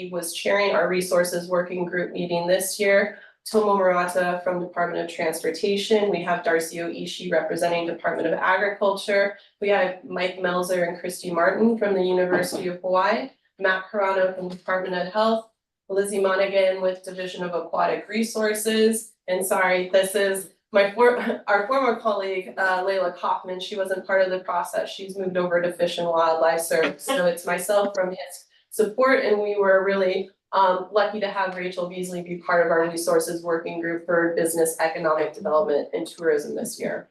Hawai'i was chairing our resources working group meeting this year. Tomo Murata from Department of Transportation. We have Darcy Oishi representing Department of Agriculture. We have Mike Melzer and Christy Martin from the University of Hawaii. Matt Carano from Department of Health. Lizzie Monaghan with Division of Aquatic Resources. And sorry, this is our former colleague, Layla Kaufman. She wasn't part of the process. She's moved over to Fish and Wildlife Service. So it's myself from his support, and we were really lucky to have Rachel Beasley be part of our resources working group for business, economic development, and tourism this year.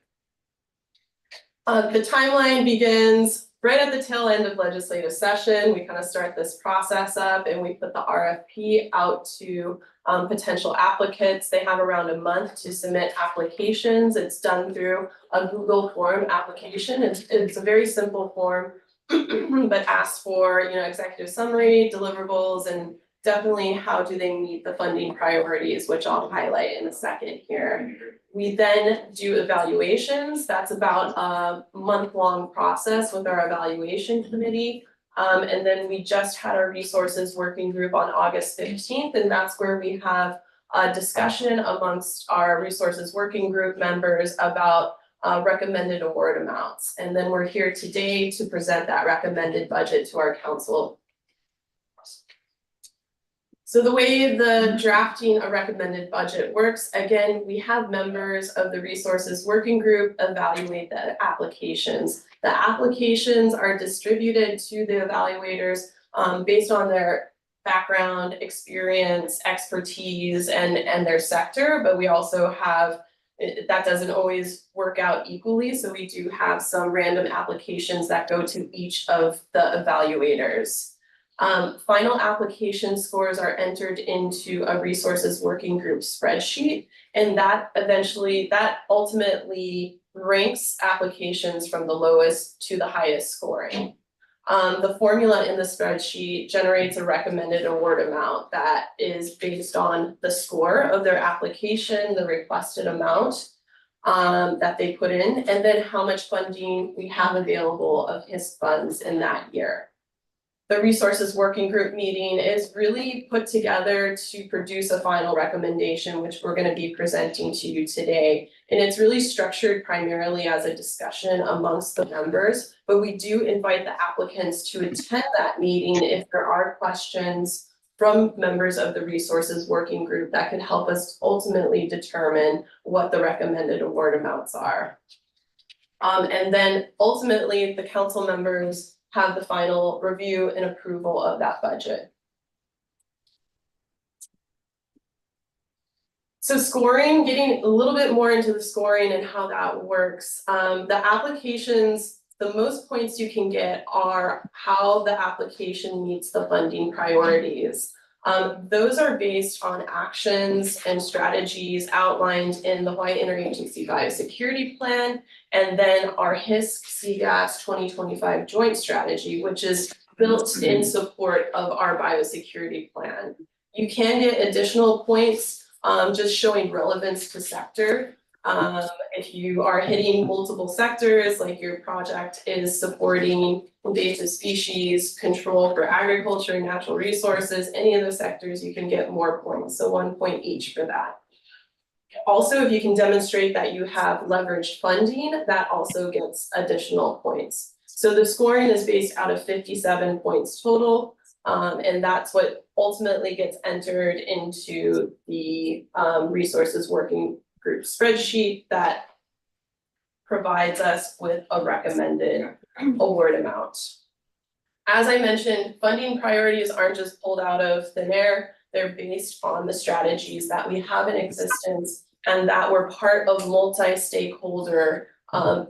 The timeline begins right at the tail end of legislative session. We kind of start this process up and we put the RFP out to potential applicants. They have around a month to submit applications. It's done through a Google form application. It's a very simple form, but asks for, executive summary, deliverables, and definitely how do they meet the funding priorities, which I'll highlight in a second here. We then do evaluations. That's about a month-long process with our evaluation committee. And then we just had our resources working group on August 15th, and that's where we have a discussion amongst our resources working group members about recommended award amounts. And then we're here today to present that recommended budget to our council. So the way the drafting a recommended budget works, again, we have members of the resources working group evaluate the applications. The applications are distributed to the evaluators based on their background, experience, expertise, and their sector, but we also have, that doesn't always work out equally, so we do have some random applications that go to each of the evaluators. Final application scores are entered into a resources working group spreadsheet, and that ultimately ranks applications from the lowest to the highest scoring. The formula in the spreadsheet generates a recommended award amount that is based on the score of their application, the requested amount that they put in, and then how much funding we have available of HIS funds in that year. The resources working group meeting is really put together to produce a final recommendation, which we're going to be presenting to you today. And it's really structured primarily as a discussion amongst the members, but we do invite the applicants to attend that meeting if there are questions from members of the resources working group that could help us ultimately determine what the recommended award amounts are. And then ultimately the council members have the final review and approval of that budget. So scoring, getting a little bit more into the scoring and how that works. The applications, the most points you can get are how the application meets the funding priorities. Those are based on actions and strategies outlined in the Hawaii Interagency Biosecurity Plan, and then our HISC-CGAS 2025 Joint Strategy, which is built in support of our biosecurity plan. You can get additional points just showing relevance to sector. If you are hitting multiple sectors, like your project is supporting invasive species, control for agriculture and natural resources, any of those sectors, you can get more points, so 1 point each for that. Also, if you can demonstrate that you have leveraged funding, that also gets additional points. So the scoring is based out of 57 points total, and that's what ultimately gets entered into the resources working group spreadsheet that provides us with a recommended award amount. As I mentioned, funding priorities aren't just pulled out of thin air. They're based on the strategies that we have in existence and that were part of multi-stakeholder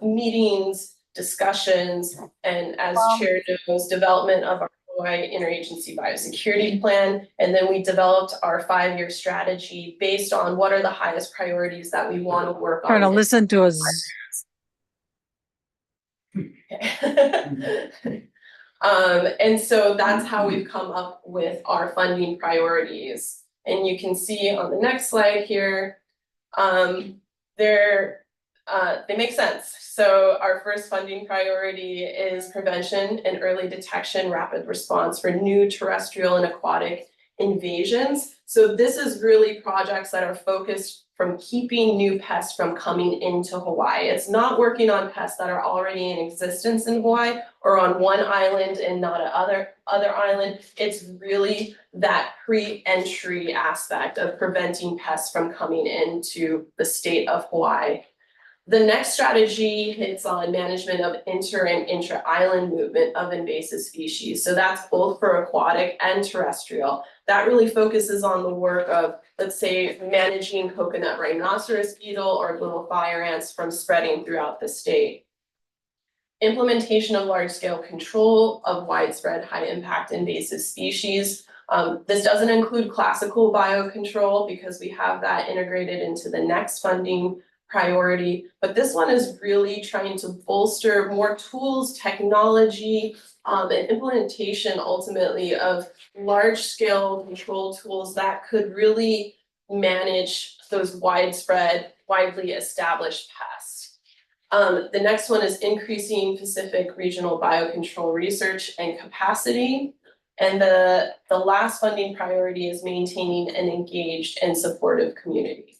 meetings, discussions, and as Chair knows, development of our Hawaii Interagency Biosecurity Plan. And then we developed our 5-year strategy based on what are the highest priorities that we want to work on. Trying to listen to us. And so that's how we've come up with our funding priorities. And you can see on the next slide here, they make sense. So our first funding priority is prevention and early detection, rapid response for new terrestrial and aquatic invasions. So this is really projects that are focused from keeping new pests from coming into Hawaii. It's not working on pests that are already in existence in Hawaii or on one island and not another island. It's really that pre-entry aspect of preventing pests from coming into the state of Hawaii. The next strategy hits on management of inter and intra-island movement of invasive species. So that's both for aquatic and terrestrial. That really focuses on the work of, let's say, managing coconut rhinoceros beetle or little fire ants from spreading throughout the state. Implementation of large-scale control of widespread high-impact invasive species. This doesn't include classical biocontrol because we have that integrated into the next funding priority, but this one is really trying to bolster more tools, technology, and implementation ultimately of large-scale control tools that could really manage those widespread, widely established pests. The next one is increasing Pacific regional biocontrol research and capacity. And the last funding priority is maintaining an engaged and supportive community.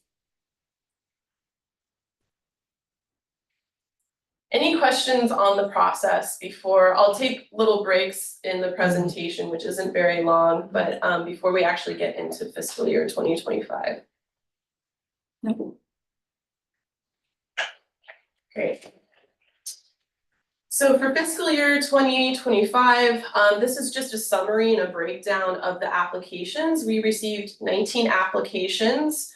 Any questions on the process before? I'll take little breaks in the presentation, which isn't very long, but before we actually get into fiscal year 2025. No. Great. So for fiscal year 2025, this is just a summary and a breakdown of the applications. We received 19 applications.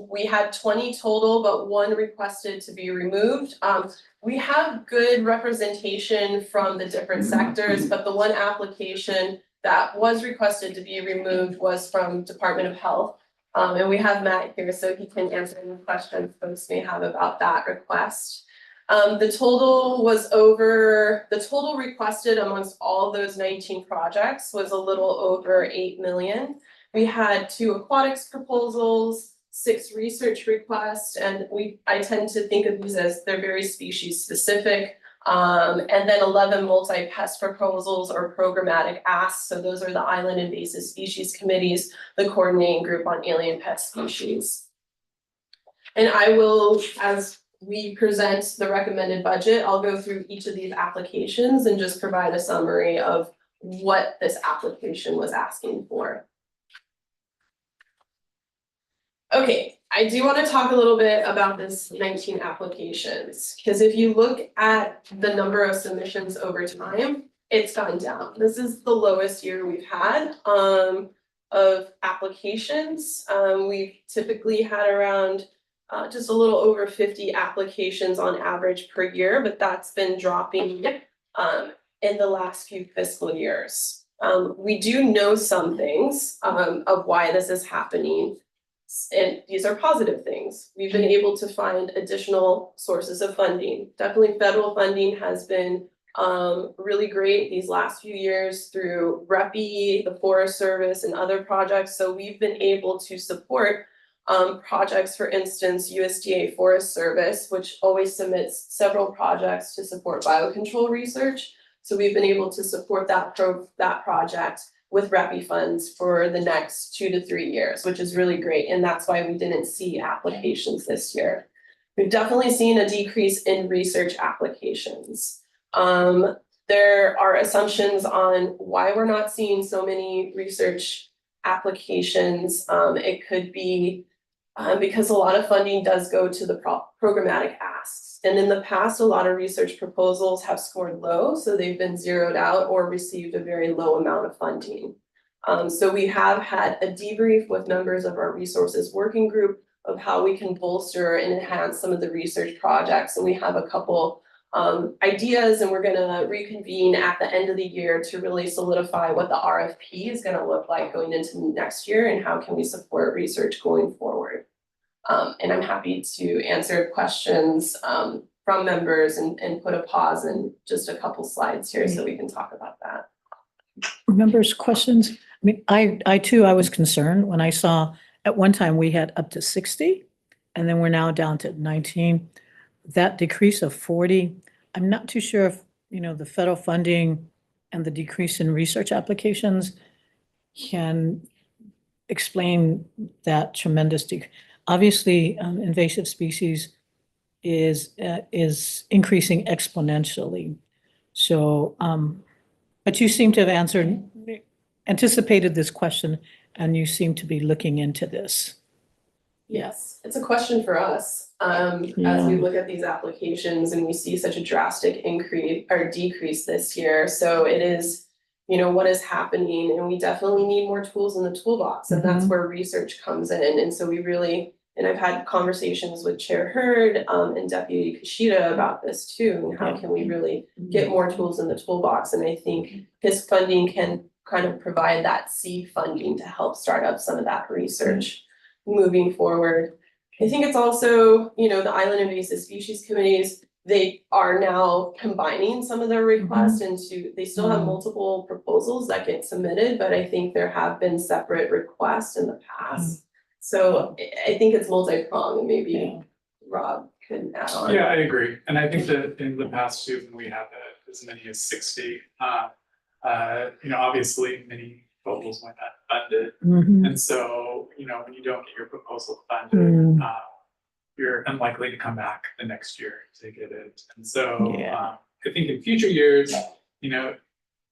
We had 20 total, but one requested to be removed. We have good representation from the different sectors, but the one application that was requested to be removed was from Department of Health. And we have Matt here, so he can answer any questions folks may have about that request. The total requested amongst all those 19 projects was a little over 8 million. We had 2 aquatics proposals, 6 research requests, and I tend to think of these as they're very species specific. And then 11 multi-pest proposals or programmatic asks. So those are the Island Invasive Species Committees, the coordinating group on alien pest species. And I will, as we present the recommended budget, I'll go through each of these applications and just provide a summary of what this application was asking for. Okay, I do want to talk a little bit about this 19 applications, because if you look at the number of submissions over time, it's gone down. This is the lowest year we've had of applications. We've typically had around just a little over 50 applications on average per year, but that's been dropping in the last few fiscal years. We do know some things of why this is happening. And these are positive things. We've been able to find additional sources of funding. Definitely federal funding has been really great these last few years through REPI, the Forest Service, and other projects. So we've been able to support projects, for instance, USDA Forest Service, which always submits several projects to support biocontrol research. So we've been able to support that project with REPI funds for the next 2 to 3 years, which is really great. And that's why we didn't see applications this year. We've definitely seen a decrease in research applications. There are assumptions on why we're not seeing so many research applications. It could be because a lot of funding does go to the programmatic asks. And in the past, a lot of research proposals have scored low, so they've been zeroed out or received a very low amount of funding. So we have had a debrief with members of our resources working group of how we can bolster and enhance some of the research projects. And we have a couple ideas, and we're gonna reconvene at the end of the year to really solidify what the RFP is gonna look like going into next year and how can we support research going forward. And I'm happy to answer questions from members and put a pause in just a couple slides here so we can talk about that. Members' questions? I mean, I too, I was concerned when I saw at one time we had up to 60 and then we're now down to 19. that decrease of 40, I'm not too sure if, the federal funding and the decrease in research applications can explain that tremendous obviously, invasive species is increasing exponentially. So, but you seem to have anticipated this question, and you seem to be looking into this. Yes, it's a question for us, as Yeah. we look at these applications and we see such a drastic increase or decrease this year. So it is, what is happening, and we definitely need more tools in the toolbox, and that's where research comes in. And so we really, and I've had conversations with Chair Hurd, and Deputy Kashida about this too, and how can we really get more tools in the toolbox? And I think his funding can kind of provide that seed funding to help start up some of that research moving forward. I think it's also, the Island Invasive Species Committees, they are now combining some of their requests into, they still have multiple proposals that get submitted, but I think there have been separate requests in the past. So I think it's multi-pronged, and maybe Rob could add on. Yeah, I agree. And I think that in the past too, when we had as many as 60, obviously many proposals went unfunded. And so, when you don't get your proposal funded, you're unlikely to come back the next year to get it. And so I think in future years,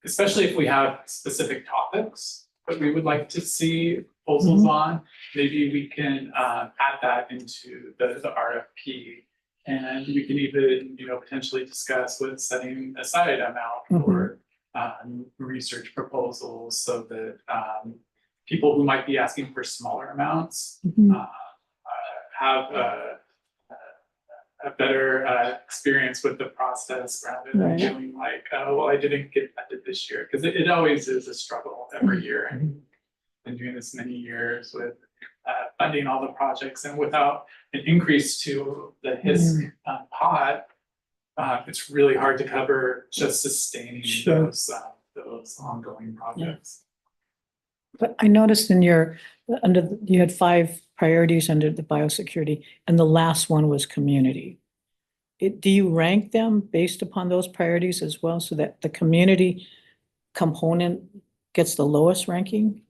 especially if we have specific topics that we would like to see proposals on, maybe we can add that into the RFP. And we can even, potentially discuss with setting aside amount for research proposals, so that people who might be asking for smaller amounts have a better experience with the process, rather than feeling like, oh, well, I didn't get funded this year, because it always is a struggle every year. And been doing this many years with funding all the projects, and without an increase to the HISC pot, it's really hard to cover just sustaining those ongoing projects. But I noticed in you had 5 priorities under the biosecurity, and the last one was community. Do you rank them based upon those priorities as well, so that the community component gets the lowest ranking?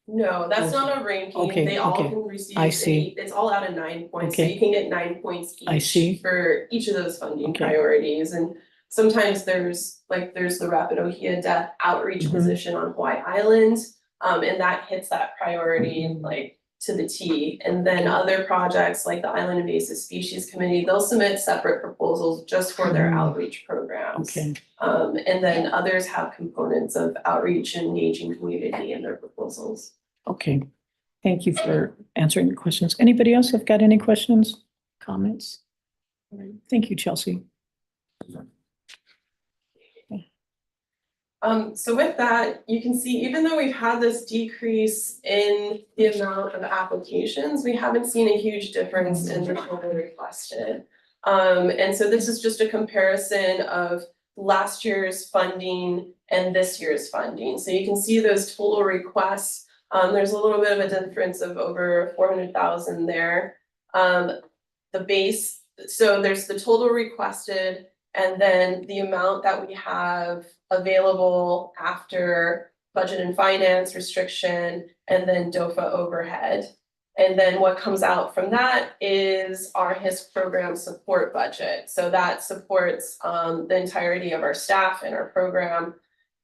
No, that's not a ranking. Okay, They all okay. can receive I see. it's all out of 9 points, so Okay. you can get 9 points I see. each for each of those funding Okay. priorities. And sometimes there's the Rapid Ohia Death outreach position on Hawai'i Island, and that hits that priority to the T. And then other projects like the Island Invasive Species Committee, they'll submit separate proposals just for their outreach programs. Okay. And then others have components of outreach and engaging community in their proposals. Okay. Thank you for answering the questions. Anybody else have got any questions, comments? All right. Thank you, Chelsea. So with that, you can see, even though we've had this decrease in the amount of applications, we haven't seen a huge difference in the total requested. And so this is just a comparison of last year's funding and this year's funding. So you can see those total requests. There's a little bit of a difference of over 400,000 there. The base, so there's the total requested, and then the amount that we have available after budget and finance restriction, and then DOFA overhead. And then what comes out from that is our HISC program support budget. So that supports the entirety of our staff and our program.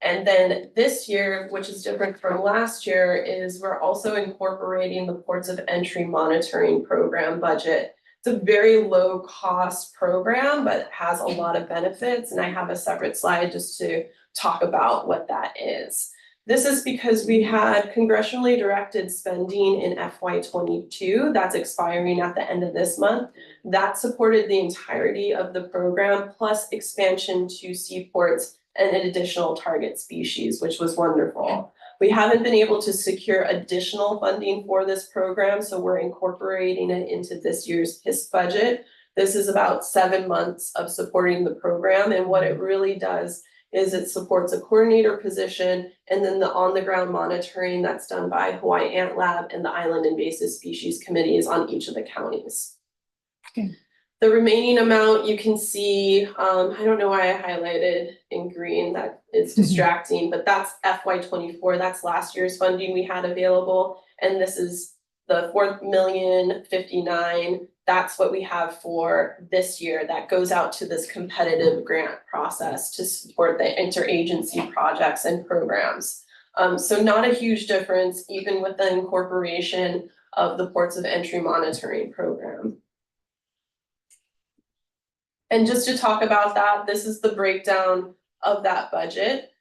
And then this year, which is different from last year, is we're also incorporating the ports of entry monitoring program budget. It's a very low cost program, but has a lot of benefits. And I have a separate slide just to talk about what that is. This is because we had congressionally directed spending in FY22 that's expiring at the end of this month. That supported the entirety of the program, plus expansion to seaports and an additional target species, which was wonderful. We haven't been able to secure additional funding for this program, so we're incorporating it into this year's HISC budget. This is about 7 months of supporting the program, and what it really does is it supports a coordinator position and then the on-the-ground monitoring that's done by Hawaii Ant Lab and the Island Invasive Species Committees on each of the counties. Okay. The remaining amount you can see, I don't know why I highlighted in green, that is distracting, but that's FY 24, that's last year's funding we had available. And this is the 4,059,000, that's what we have for this year, that goes out to this competitive grant process to support the interagency projects and programs. So not a huge difference, even with the incorporation of the ports of entry monitoring program. And just to talk about that, this is the breakdown of that budget.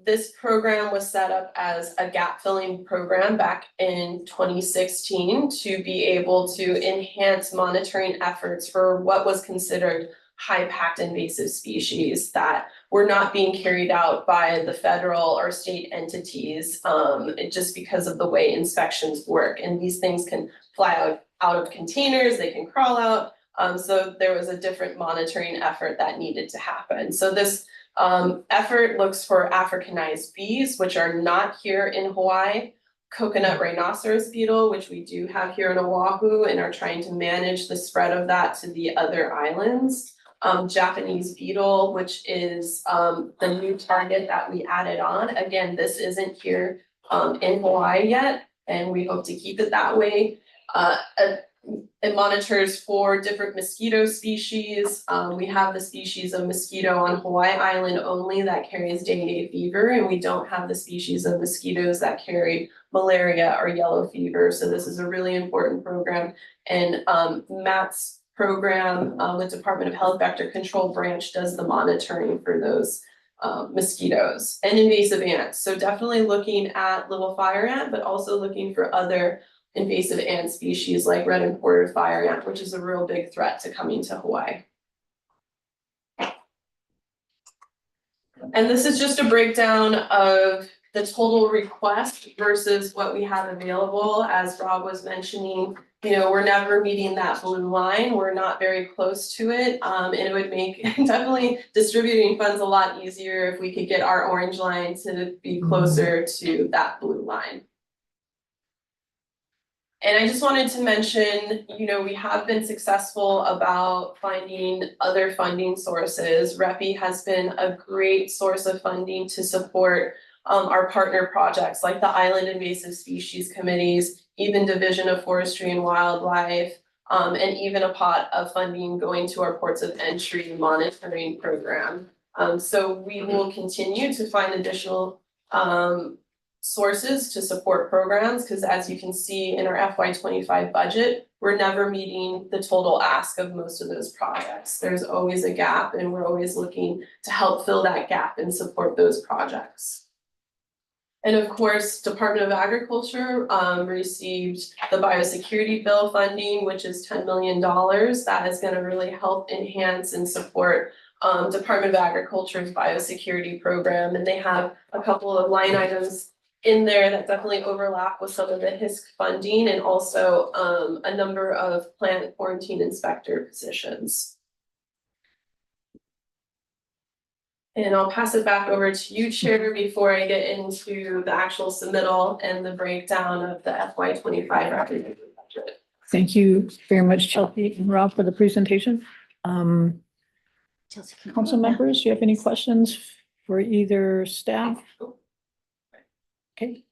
This program was set up as a gap filling program back in 2016 to be able to enhance monitoring efforts for what was considered high packed invasive species that were not being carried out by the federal or state entities, just because of the way inspections work. And these things can fly out of containers, they can crawl out. So there was a different monitoring effort that needed to happen. So this effort looks for Africanized bees, which are not here in Hawaii, coconut rhinoceros beetle, which we do have here in Oahu and are trying to manage the spread of that to the other islands. Japanese beetle, which is the new target that we added on. Again, this isn't here in Hawaii yet, and we hope to keep it that way. It monitors for different mosquito species. We have the species of mosquito on Hawaii Island only that carries dengue fever, and we don't have the species of mosquitoes that carry malaria or yellow fever. So this is a really important program. And Matt's program with Department of Health Vector Control Branch does the monitoring for those mosquitoes and invasive ants. So definitely looking at little fire ant, but also looking for other invasive ant species like red imported fire ant, which is a real big threat to coming to Hawaii. And this is just a breakdown of the total request versus what we have available. As Rob was mentioning, you know, we're never meeting that blue line. We're not very close to it. And it would make definitely distributing funds a lot easier if we could get our orange line to be closer to that blue line. And I just wanted to mention, you know, we have been successful about finding other funding sources. REPI has been a great source of funding to support our partner projects like the Island Invasive Species Committees, even Division of Forestry and Wildlife, and even a pot of funding going to our ports of entry monitoring program. So we will continue to find additional sources to support programs, because as you can see in our FY 25 budget, we're never meeting the total ask of most of those projects. There's always a gap, and we're always looking to help fill that gap and support those projects. And of course, Department of Agriculture received the biosecurity bill funding, which is $10 million. That is going to really help enhance and support Department of Agriculture's biosecurity program. And they have a couple of line items in there that definitely overlap with some of the HISC funding, and also a number of plant quarantine inspector positions. And I'll pass it back over to you, Chair, before I get into the actual submittal and the breakdown of the FY 25 revenue budget. Thank you very much, Chelsea and Rob, for the presentation. Council members, do you have any questions for either staff? Okay.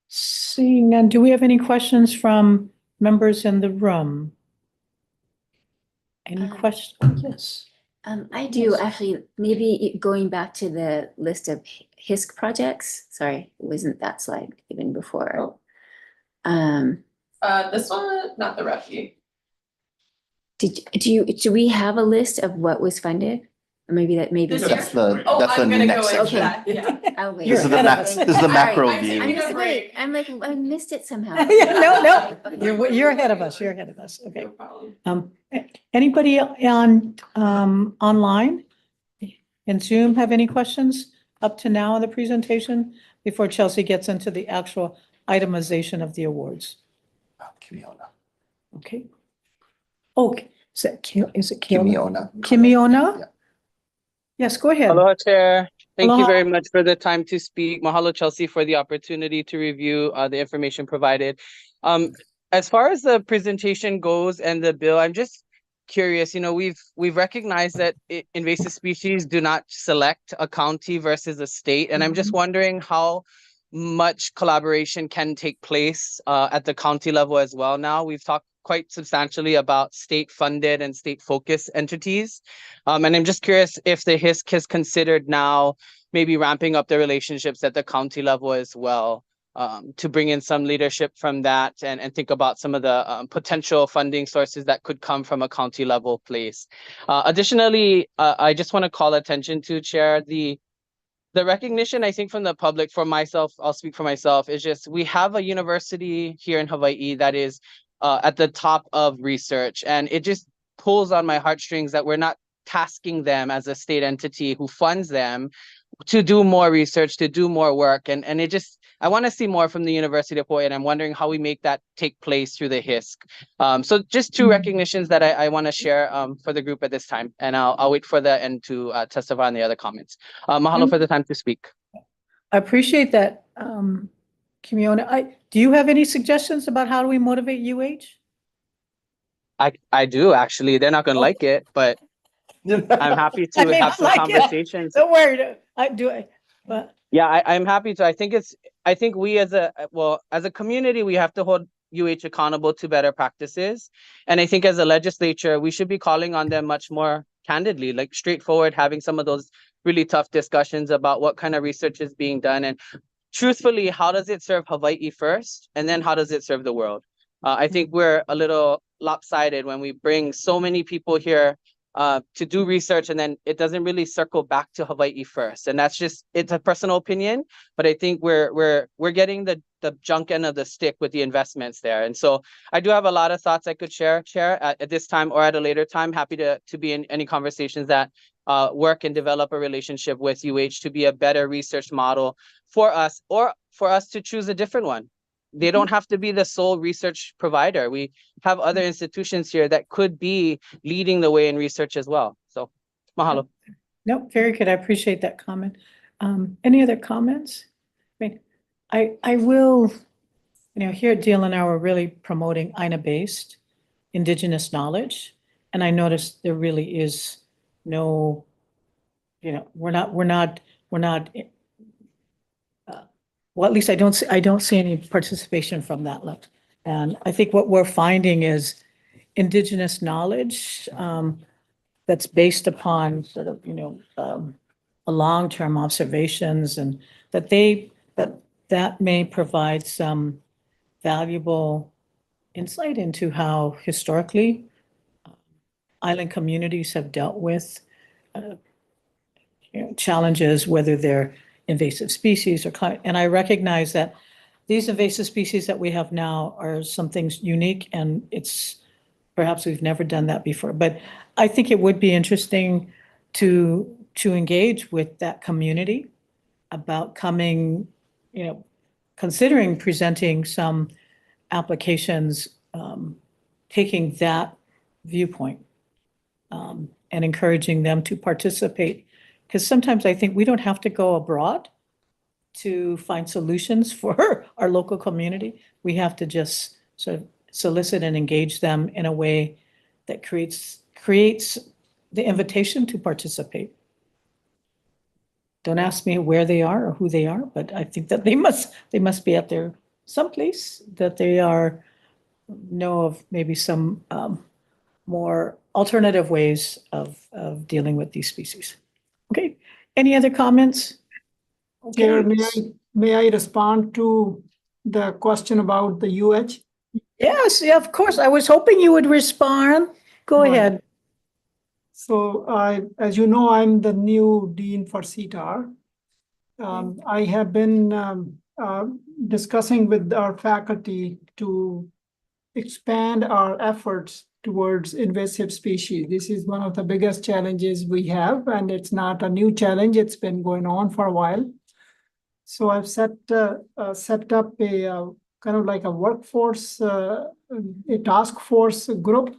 Seeing none, do we have any questions from members in the room? Any questions? Yes. I do actually, maybe going back to the list of HISC projects. Sorry, it wasn't that slide even before. This one, not the REPI. Do we have a list of what was funded? Or maybe That's the I'm gonna go into section. that, yeah. I'll wait. This is the macro view. I'm just wait. I'm like, I missed it somehow. No, you're ahead of us. You're ahead of us. Okay. No problem. Anybody on online in Zoom have any questions up to now in the presentation before Chelsea gets into the actual itemization of the awards? Okay. Okay. Is it Kimiona? Kimiona? Yeah. Yes, go ahead. Aloha, Chair. Thank Aloha. you very much for the time to speak. Mahalo, Chelsea, for the opportunity to review the information provided. As far as the presentation goes and the bill, I'm just curious, we've recognized that invasive species do not select a county versus a state. And I'm just wondering how much collaboration can take place at the county level as well now. We've talked quite substantially about state-funded and state-focused entities. And I'm just curious if the HISC has considered now maybe ramping up the relationships at the county level as well, to bring in some leadership from that and think about some of the potential funding sources that could come from a county level place. Additionally, I just want to call attention to, Chair, the recognition, I think, from the public, for myself, I'll speak for myself, is just we have a university here in Hawaii that is at the top of research, and it just pulls on my heartstrings that we're not tasking them as a state entity who funds them to do more research, to do more work. And it just, I want to see more from the University of Hawaii, and I'm wondering how we make that take place through the HISC. So just two recognitions that I want to share for the group at this time, and I'll wait for the end to testify on the other comments. Mahalo for the time to speak. I appreciate that, Kimiona. Do you have any suggestions about how do we motivate UH? I do, actually. They're not going to like it, but I'm happy to have some conversations. Don't worry. But yeah, I'm happy to. I think we as a community, we have to hold UH accountable to better practices. And I think as a legislature, we should be calling on them much more candidly, like straightforward, having some of those really tough discussions about what kind of research is being done. And truthfully, how does it serve Hawaii first? And then how does it serve the world? I think we're a little lopsided when we bring so many people here to do research, and then it doesn't really circle back to Hawaii first. And that's just, it's a personal opinion, but I think we're getting the junk end of the stick with the investments there. And so I do have a lot of thoughts I could share at this time or at a later time. Happy to be in any conversations that work and develop a relationship with UH to be a better research model for us, or for us to choose a different one. They don't have to be the sole research provider. We have other institutions here that could be leading the way in research as well. So, mahalo. No, very good. I appreciate that comment. Any other comments? I mean, I will, here at DLNR, we're really promoting Aina-based Indigenous knowledge. And I noticed there really is no, we're not well, at least I don't see any participation from that level. And I think what we're finding is Indigenous knowledge that's based upon sort of, a long-term observations, and that may provide some valuable insight into how historically island communities have dealt with challenges, whether they're invasive species or climate. And I recognize that these invasive species that we have now are some things unique, and perhaps we've never done that before. But I think it would be interesting to engage with that community about considering presenting some applications, taking that viewpoint, and encouraging them to participate. Because sometimes I think we don't have to go abroad to find solutions for our local community. We have to just sort of solicit and engage them in a way that creates the invitation to participate. Don't ask me where they are or who they are, but I think that they must be out there someplace that they know of maybe some more alternative ways of dealing with these species. Okay, any other comments? Okay. Chair, may I respond to the question about the UH? Yes, yeah, of course. I was hoping you would respond. Go ahead. So as you know, I'm the new dean for CTAR. I have been discussing with our faculty to expand our efforts towards invasive species. This is one of the biggest challenges we have, and it's not a new challenge. It's been going on for a while. So I've set up a kind of like a workforce, a task force group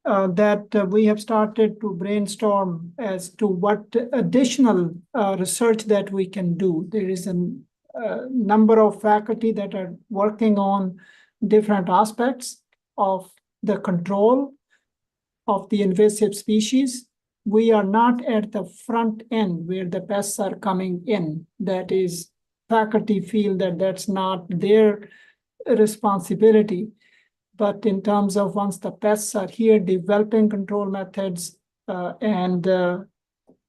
that we have started to brainstorm as to what additional research that we can do. There is a number of faculty that are working on different aspects of the control of the invasive species. We are not at the front end where the pests are coming in. That is, faculty feel that that's not their responsibility. But in terms of once the pests are here, developing control methods and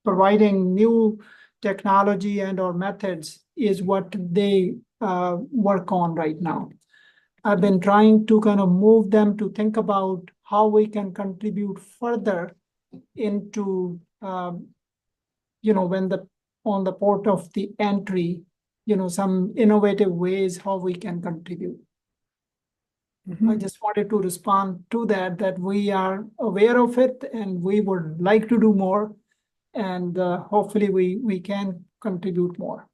providing new technology and or methods is what they work on right now. I've been trying to kind of move them to think about how we can contribute further into, when on the port of the entry, some innovative ways how we can contribute. I just wanted to respond to that we are aware of it and we would like to do more. And hopefully we can contribute more.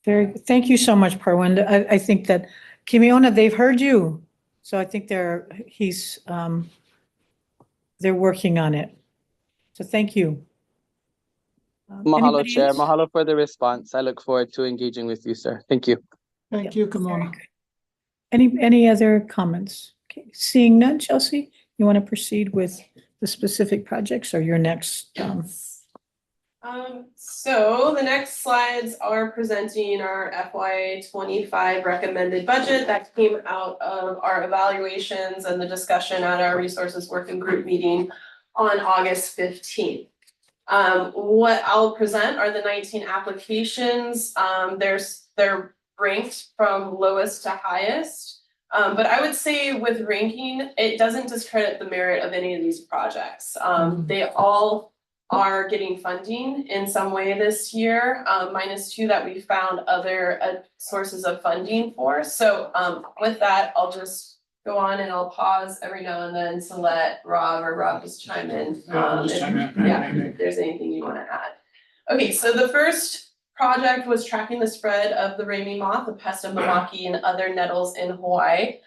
Thank you so much, Parwinder. I think that Kimiona, they've heard you. So I think they're working on it. So thank you. Mahalo, Anybody Chair. else? Mahalo for the response. I look forward to engaging with you, sir. Thank you. Thank you, Very Kimona. good. Any other comments? Okay. Seeing none, Chelsea, you want to proceed with the specific projects or your next? So the next slides are presenting our FY25 recommended budget that came out of our evaluations and the discussion at our resources working group meeting on August 15th. What I'll present are the 19 applications. They're ranked from lowest to highest. But I would say with ranking, it doesn't discredit the merit of any of these projects. They all are getting funding in some way this year, -2 that we found other sources of funding for. So with that, I'll just go on and I'll pause every now and then to let Rob just chime in. If there's anything you want to add. Okay, so the first project was tracking the spread of the Ramie moth, a pest of mamaki and other nettles in Hawaii.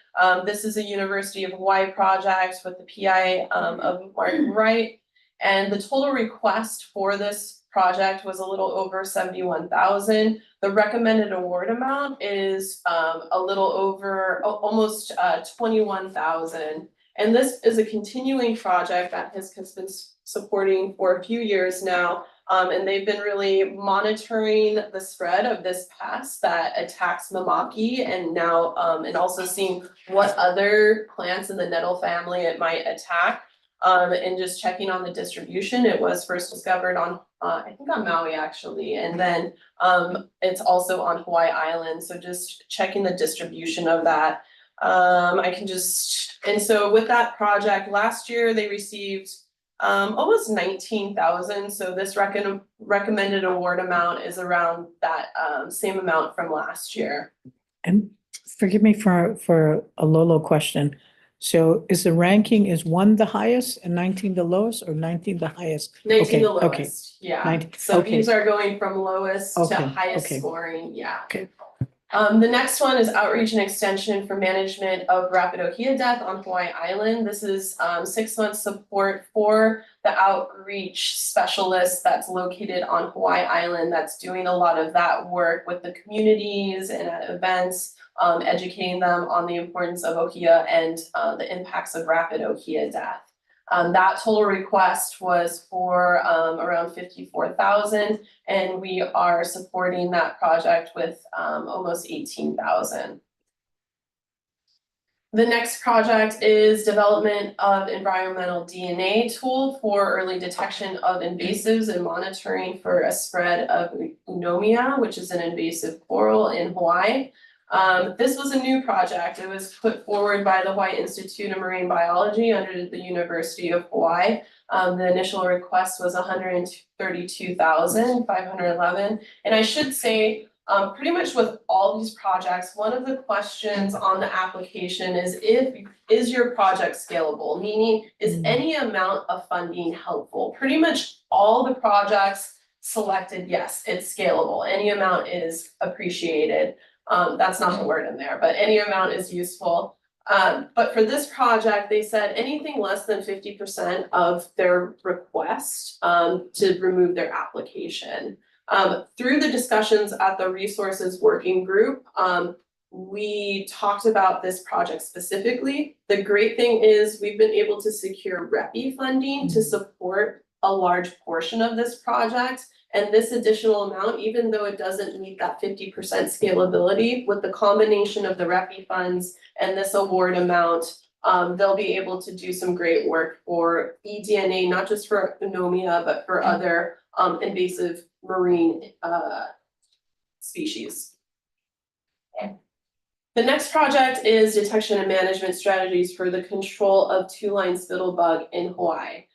This is a University of Hawaii project with the PI of Martin Wright. And the total request for this project was a little over 71,000. The recommended award amount is a little over almost 21,000. And this is a continuing project that HISC has been supporting for a few years now. And they've been really monitoring the spread of this pest that attacks mamaki and now and also seeing what other plants in the nettle family it might attack. And just checking on the distribution. It was first discovered on, I think on Maui actually, and then it's also on Hawaii Island. So just checking the distribution of that. And so with that project, last year they received almost 19,000. So this recommended award amount is around that same amount from last year. And forgive me for a Lolo question. So is the ranking, is 1 the highest and 19 the lowest, or 19 the highest? 19 Okay, the okay. lowest, yeah. 19, So okay. these are going from lowest to Okay, highest okay. scoring, yeah. Okay. The next one is outreach and extension for management of rapid ohia death on Hawaii Island. This is 6 months support for the outreach specialist that's located on Hawaii Island that's doing a lot of that work with the communities and at events, educating them on the importance of ohia and the impacts of rapid ohia death. That total request was for around 54,000, and we are supporting that project with almost 18,000. The next project is development of environmental DNA tool for early detection of invasives and monitoring for a spread of eunomia, which is an invasive coral in Hawaii. This was a new project. It was put forward by the Hawaii Institute of Marine Biology under the University of Hawaii. The initial request was 132,511. And I should say, pretty much with all these projects, one of the questions on the application is your project scalable? Meaning, is any amount of funding helpful? Pretty much all the projects selected, yes, it's scalable. Any amount is appreciated. That's not the word in there, but any amount is useful. But for this project, they said anything less than 50% of their request to remove their application. Through the discussions at the resources working group, we talked about this project specifically. The great thing is we've been able to secure REPI funding to support a large portion of this project. And this additional amount, even though it doesn't meet that 50% scalability, with the combination of the REPI funds and this award amount, they'll be able to do some great work for eDNA, not just for Eunomia, but for other invasive marine species. The next project is detection and management strategies for the control of two-line spittlebug in Hawaii.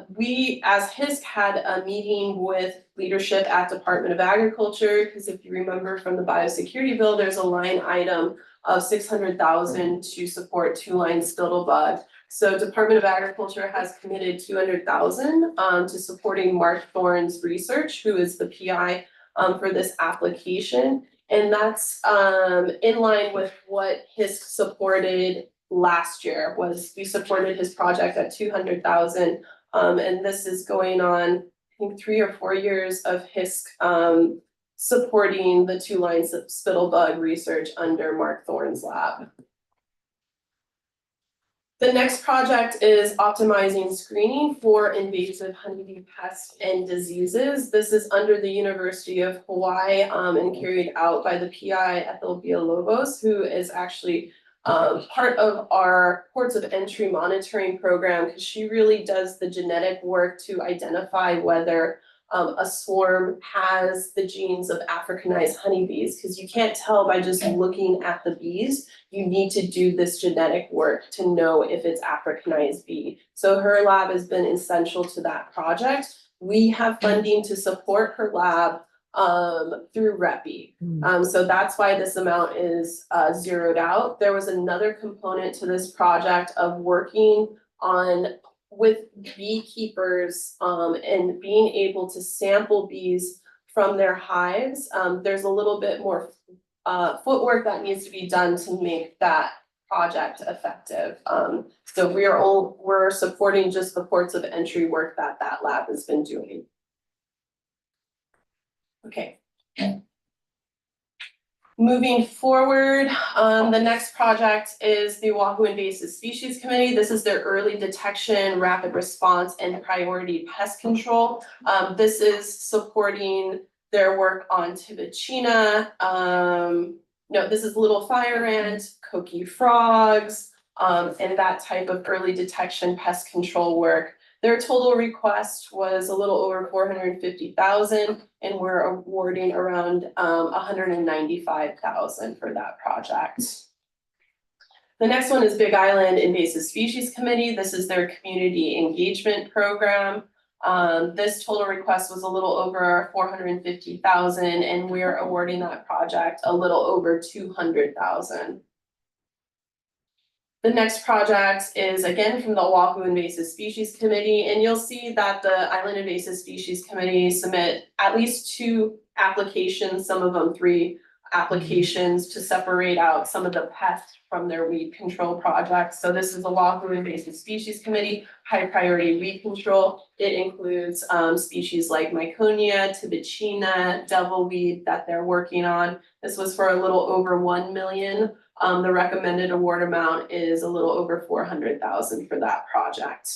We, as HISC, had a meeting with leadership at Department of Agriculture, because if you remember from the biosecurity bill, there's a line item of $600,000 to support two-line spittlebug. So Department of Agriculture has committed $200,000 to supporting Mark Thorne's research, who is the PI for this application. And that's in line with what HISC supported last year. Was we supported his project at $200,000. And this is going on, I think, 3 or 4 years of HISC supporting the two-line spittlebug research under Mark Thorne's lab. The next project is optimizing screening for invasive honeybee pests and diseases. This is under the University of Hawaii and carried out by the PI Ethel Villalobos, who is actually part of our ports of entry monitoring program, because she really does the genetic work to identify whether a swarm has the genes of Africanized honeybees, because you can't tell by just looking at the bees. You need to do this genetic work to know if it's Africanized bee. So her lab has been essential to that project. We have funding to support her lab through REPI. So that's why this amount is zeroed out. There was another component to this project of working on with beekeepers and being able to sample bees from their hives. There's a little bit more footwork that needs to be done to make that project effective. So we're supporting just the ports of entry work that that lab has been doing. Okay. Moving forward, the next project is the Oahu Invasive Species Committee. This is their early detection, rapid response, and priority pest control. This is supporting their work on Tibicina. No, this is little fire ant, coqui frogs, and that type of early detection pest control work. Their total request was a little over $450,000, and we're awarding around $195,000 for that project. The next one is Big Island Invasive Species Committee. This is their community engagement program. This total request was a little over $450,000, and we're awarding that project a little over $200,000. The next project is again from the Oahu Invasive Species Committee, and you'll see that the Island Invasive Species Committee submit at least 2 applications, some of them 3 applications, to separate out some of the pests from their weed control projects. So this is the Oahu Invasive Species Committee, high priority weed control. It includes species like Myconia, Tibicina, devilweed that they're working on. This was for a little over $1 million. The recommended award amount is a little over $400,000 for that project.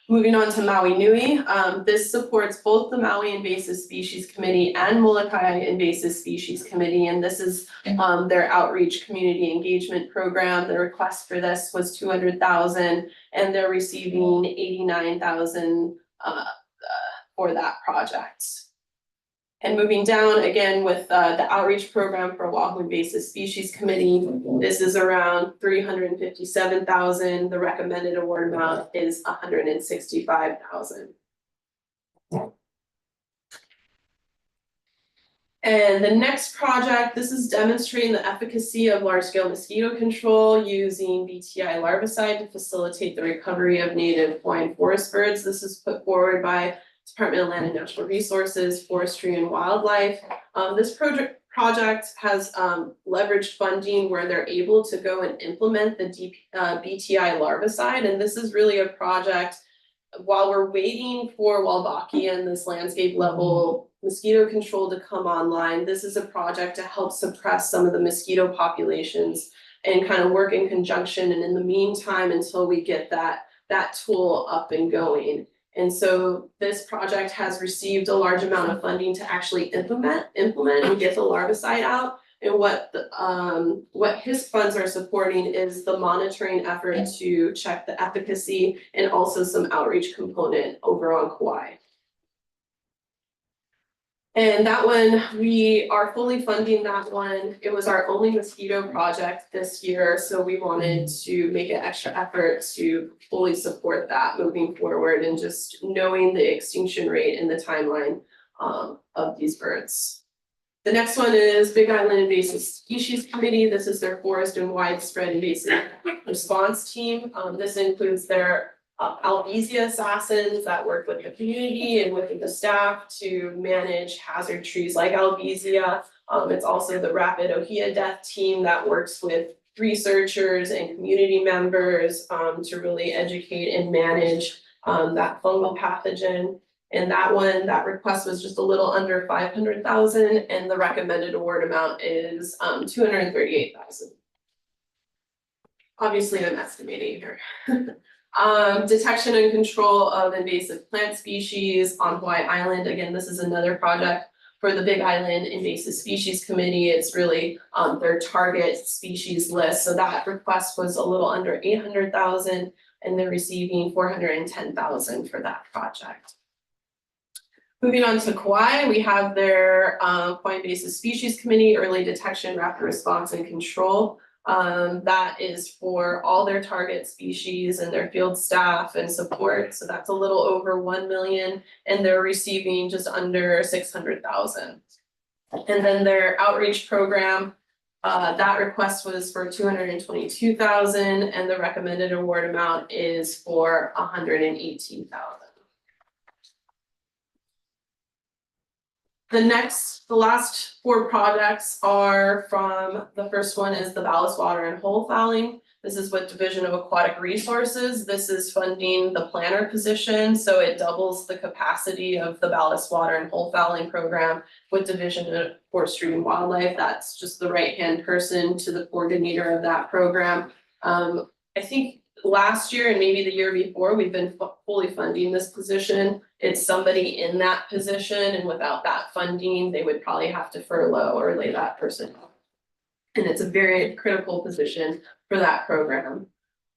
Moving on to Maui Nui, this supports both the Maui Invasive Species Committee and Molokai Invasive Species Committee, and this is their outreach community engagement program. The request for this was $200,000, and they're receiving $89,000 for that project. And moving down again with the outreach program for Oahu Invasive Species Committee, this is around $357,000. The recommended award amount is $165,000. And the next project, this is demonstrating the efficacy of large-scale mosquito control using BTI larvicide to facilitate the recovery of native Hawaiian forest birds. This is put forward by Department of Land and Natural Resources, Forestry and Wildlife. This project has leveraged funding where they're able to go and implement the BTI larvicide. And this is really a project while we're waiting for Wolbachia and this landscape level mosquito control to come online. This is a project to help suppress some of the mosquito populations and kind of work in conjunction, and in the meantime, until we get that tool up and going. And so this project has received a large amount of funding to actually implement and get the larvicide out. And what his funds are supporting is the monitoring effort to check the efficacy and also some outreach component over on Kauai. And that one, we are fully funding that one. It was our only mosquito project this year, so we wanted to make an extra effort to fully support that moving forward, and just knowing the extinction rate and the timeline of these birds. The next one is Big Island Invasive Species Committee. This is their forest and widespread invasive response team. This includes their Albizia assassins that work with the community and with the staff to manage hazard trees like Albizia. It's also the rapid ohia death team that works with researchers and community members to really educate and manage that fungal pathogen. And that request was just a little under 500,000, and the recommended award amount is 238,000. Obviously, I'm estimating here. Detection and control of invasive plant species on Hawai'i Island. Again, this is another project for the Big Island Invasive Species Committee. It's really their target species list. So that request was a little under 800,000, and they're receiving 410,000 for that project. Moving on to Kauai, we have their Kauai Invasive Species Committee, Early Detection, Rapid Response and Control. That is for all their target species and their field staff and support. So that's a little over 1 million, and they're receiving just under 600,000. And then their outreach program, that request was for 222,000, and the recommended award amount is for 118,000. The last 4 projects are from, the first one is the ballast water and hole fouling. This is with Division of Aquatic Resources. This is funding the planner position, so it doubles the capacity of the ballast water and hole fouling program with Division of Forestry and Wildlife. That's just the right-hand person to the coordinator of that program. I think last year and maybe the year before, we've been fully funding this position. It's somebody in that position, and without that funding, they would probably have to furlough or lay that person off. And it's a very critical position for that program.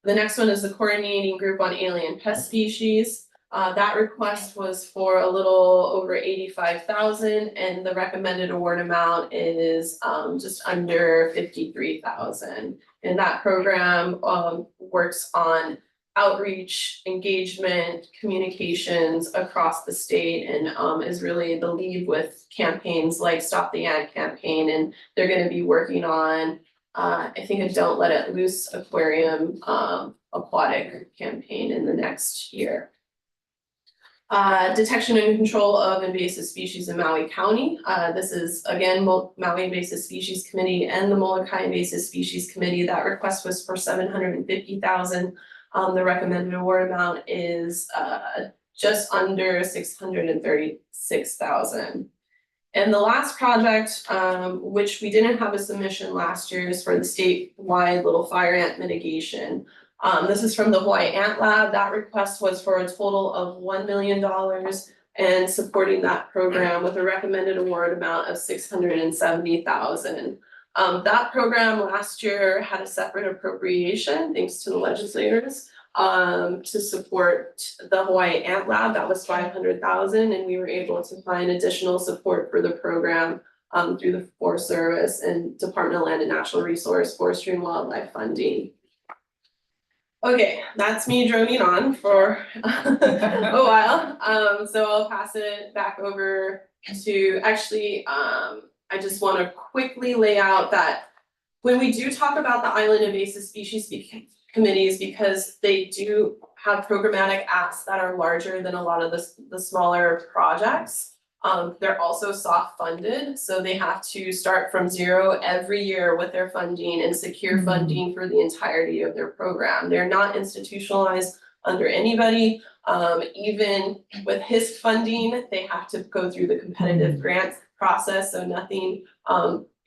The next one is the coordinating group on alien pest species. That request was for a little over 85,000, and the recommended award amount is just under 53,000. And that program works on outreach, engagement, communications across the state, and is really the lead with campaigns like Stop the Ag campaign. And they're going to be working on, I think, a Don't Let It Loose aquarium aquatic campaign in the next year. Detection and control of invasive species in Maui County. This is again Maui Invasive Species Committee and the Molokai Invasive Species Committee. That request was for 750,000. The recommended award amount is just under 636,000. And the last project, which we didn't have a submission last year, is for the statewide little fire ant mitigation. This is from the Hawaii Ant Lab. That request was for a total of $1 million and supporting that program with a recommended award amount of 670,000. That program last year had a separate appropriation, thanks to the legislators, to support the Hawaii Ant Lab. That was 500,000, and we were able to find additional support for the program through the Forest Service and Department of Land and Natural Resource, Forestry and Wildlife funding. Okay, that's me droning on for a while. So I'll pass it back over to, actually, I just want to quickly lay out that when we do talk about the Island Invasive Species Committees, because they do have programmatic asks that are larger than a lot of the smaller projects, they're also soft funded, so they have to start from zero every year with their funding and secure funding for the entirety of their program. They're not institutionalized under anybody. Even with HISC funding, they have to go through the competitive grants process, so nothing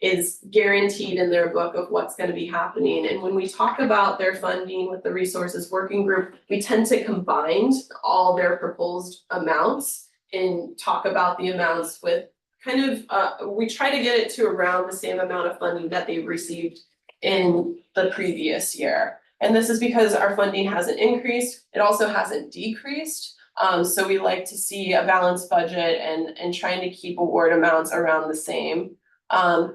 is guaranteed in their book of what's gonna be happening. And when we talk about their funding with the resources working group, we tend to combine all their proposed amounts and talk about the amounts with kind of, we try to get it to around the same amount of funding that they received in the previous year. And this is because our funding hasn't increased, it also hasn't decreased. So we like to see a balanced budget and trying to keep award amounts around the same.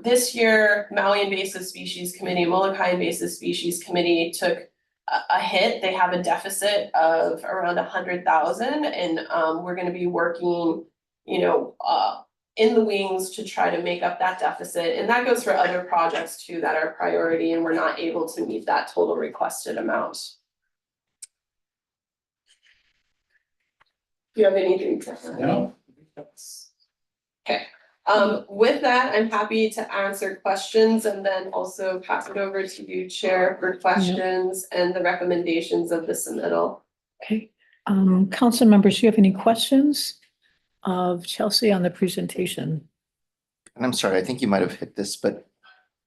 This year, Maui Invasive Species Committee, Molokai Invasive Species Committee took a hit. They have a deficit of around 100,000, and we're gonna be working, in the wings to try to make up that deficit. And that goes for other projects too that are priority and we're not able to meet that total requested amount. Do you have anything to add? No. With that, I'm happy to answer questions and then also pass it over to you, Chair, for questions and the recommendations of the submittal. Okay, council members, do you have any questions of Chelsea on the presentation? And I'm sorry, I think you might have hit this, but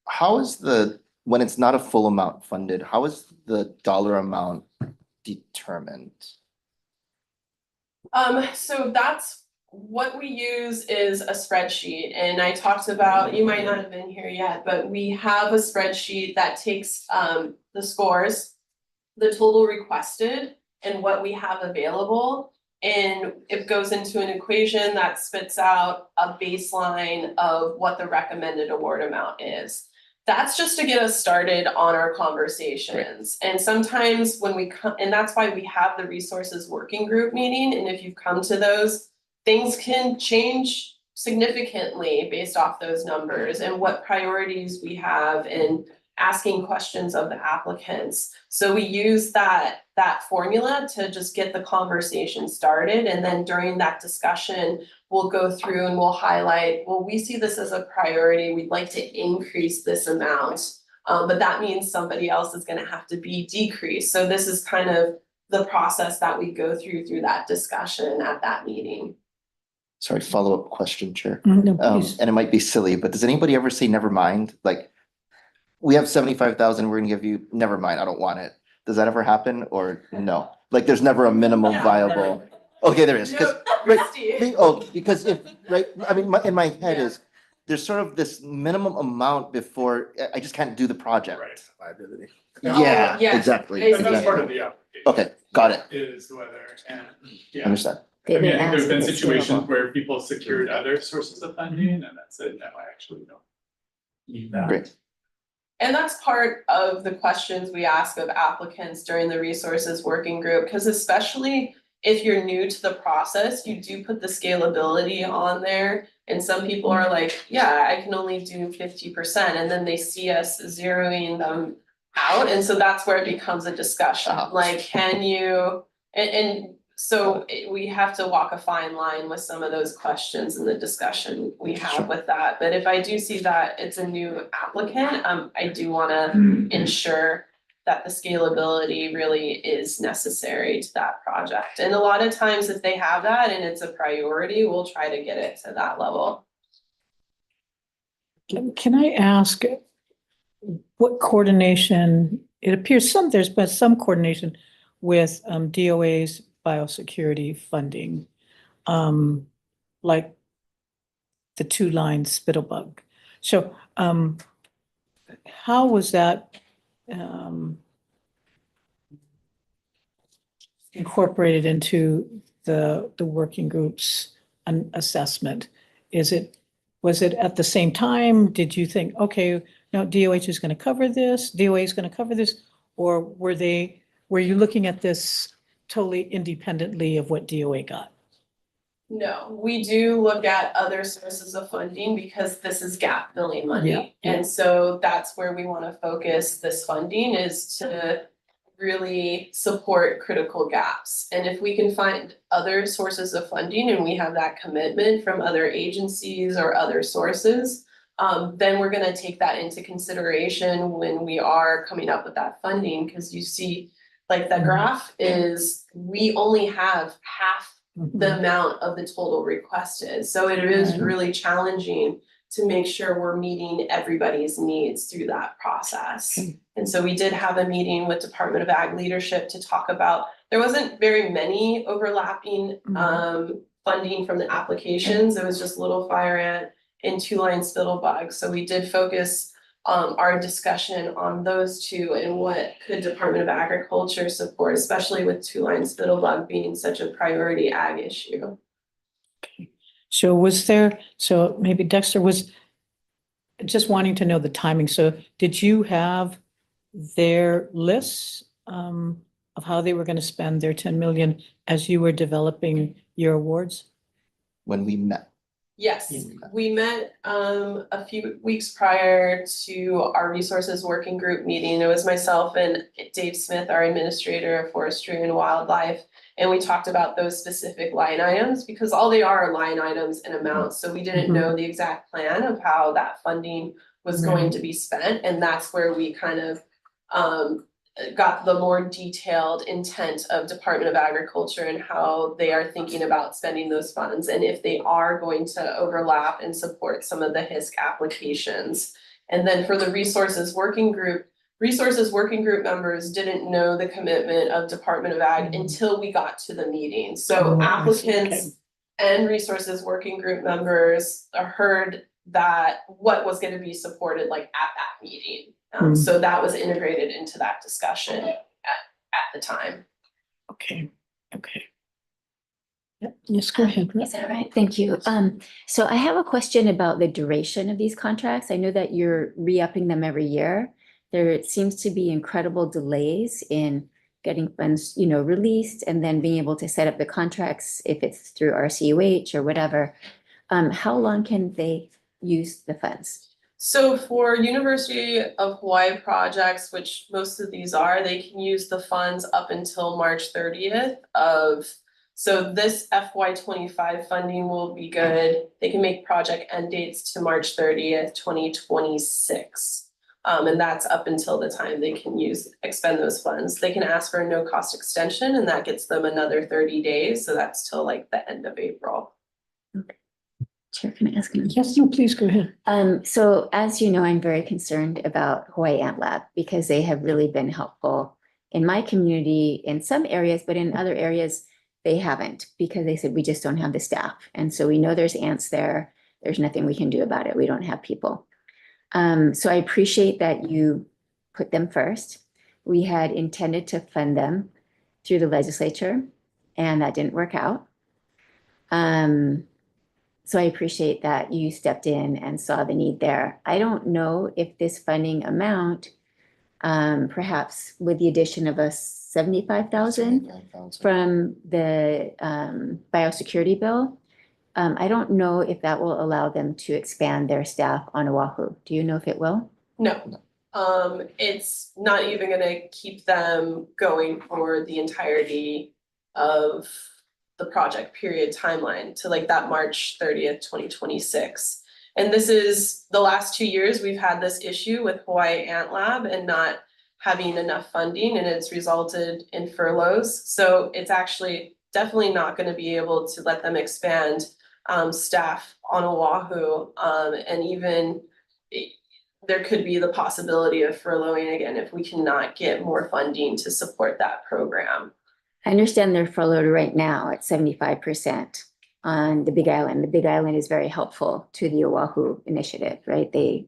how is when it's not a full amount funded, how is the dollar amount determined? So that's what we use is a spreadsheet, and I talked about, you might not have been here yet, but we have a spreadsheet that takes the scores, the total requested, and what we have available. And it goes into an equation that spits out a baseline of what the recommended award amount is. That's just to get us started on our conversations. And sometimes when we come, and that's why we have the resources working group meeting. And if you've come to those, things can change significantly based off those numbers and what priorities we have and asking questions of the applicants. So we use that formula to just get the conversation started. And then during that discussion, we'll go through and we'll highlight, well, we see this as a priority. We'd like to increase this amount. But that means somebody else is gonna have to be decreased. So this is kind of the process that we go through that discussion at that meeting. Sorry, follow-up question, Chair. No, please. And it might be silly, but does anybody ever say never mind? Like, we have 75,000, we're gonna give you, never mind, I don't want it. Does that ever happen or no? Like, there's never a minimum viable, okay, there is, because, because if, right, I mean, in my head is, there's sort of this minimum amount before, I just can't do the project. Right. Liability. Oh, Yeah, yeah. exactly. And that's part exactly. of the application. Okay, got it, Is whether, and, yeah. understand. I mean, I think there's ask been if it's situations doable. where people secured other sources of funding and then said, no, I actually don't need that. Great. And that's part of the questions we ask of applicants during the resources working group, because especially if you're new to the process, you do put the scalability on there. And some people are like, yeah, I can only do 50%, and then they see us zeroing them out. And so that's where it becomes a discussion, like, can you, and so we have to walk a fine line with some of those questions and the discussion we have with that. But if I do see that it's a new applicant, I do wanna ensure that the scalability really is necessary to that project. And a lot of times if they have that and it's a priority, we'll try to get it to that level. Can I ask what coordination, it appears there's been some coordination with DOA's biosecurity funding, like the 2-line spittlebug. So how was that incorporated into the working group's assessment? Was it at the same time? Did you think, okay, no, DOH is going to cover this, DOA is going to cover this, or were you looking at this totally independently of what DOA got? No, we do look at other sources of funding because this is gap filling money. Yeah. And so that's where we want to focus this funding, is to really support critical gaps. And if we can find other sources of funding and we have that commitment from other agencies or other sources, then we're going to take that into consideration when we are coming up with that funding, because you see, like the graph is, we only have half the amount of the total requested. So it is Right. really challenging to make sure we're meeting everybody's needs through that process. Okay. And so we did have a meeting with Department of Ag leadership to talk about, there wasn't very many overlapping funding from the applications. It was just little fire ant and two-line spittlebug. So we did focus our discussion on those two and what could Department of Agriculture support, especially with two-line spittlebug being such a priority ag issue. So so maybe Dexter was just wanting to know the timing. So did you have their lists of how they were going to spend their 10 million as you were developing your awards? When we met. Yes, we met a few weeks prior to our resources working group meeting. It was myself and Dave Smith, our administrator of forestry and wildlife. And we talked about those specific line items because all they are line items and amounts. So we didn't know the exact plan of how that funding was going to be spent. And that's where we kind of got the more detailed intent of Department of Agriculture and how they are thinking about spending those funds and if they are going to overlap and support some of the HISC applications. And then for the resources working group members didn't know the commitment of Department of Ag until we got to the meeting. So applicants and resources working group members heard that what was going to be supported like at that meeting. So that was integrated into that discussion at the time. Okay. Yep. Yes, go ahead. Is that right? Thank you. So I have a question about the duration of these contracts. I know that you're re-upping them every year. There seems to be incredible delays in getting funds, released and then being able to set up the contracts if it's through RCUH or whatever. How long can they use the funds? So for University of Hawaii projects, which most of these are, they can use the funds up until March 30th so this FY25 funding will be good. They can make project end dates to March 30th, 2026. And that's up until the time they can expend those funds. They can ask for a no cost extension and that gets them another 30 days. So that's till like the end of April. Okay. Chair, can I ask you? Yes, no, please go ahead. So as you know, I'm very concerned about Hawaii Ant Lab because they have really been helpful in my community in some areas, but in other areas they haven't because they said we just don't have the staff. And so we know there's ants there. There's nothing we can do about it. We don't have people. So I appreciate that you put them first. We had intended to fund them through the legislature and that didn't work out. So I appreciate that you stepped in and saw the need there. I don't know if this funding amount, perhaps with the addition of a 75,000 from the biosecurity bill, I don't know if that will allow them to expand their staff on Oahu. Do you know if it will? No, it's not even gonna keep them going for the entirety of the project period timeline to like that March 30th, 2026. And this is the last 2 years we've had this issue with Hawaii Ant Lab and not having enough funding and it's resulted in furloughs. So it's actually definitely not going to be able to let them expand staff on Oahu. And even there could be the possibility of furloughing again if we cannot get more funding to support that program. I understand they're furloughed right now at 75% on the Big Island. The Big Island is very helpful to the Oahu initiative, right? They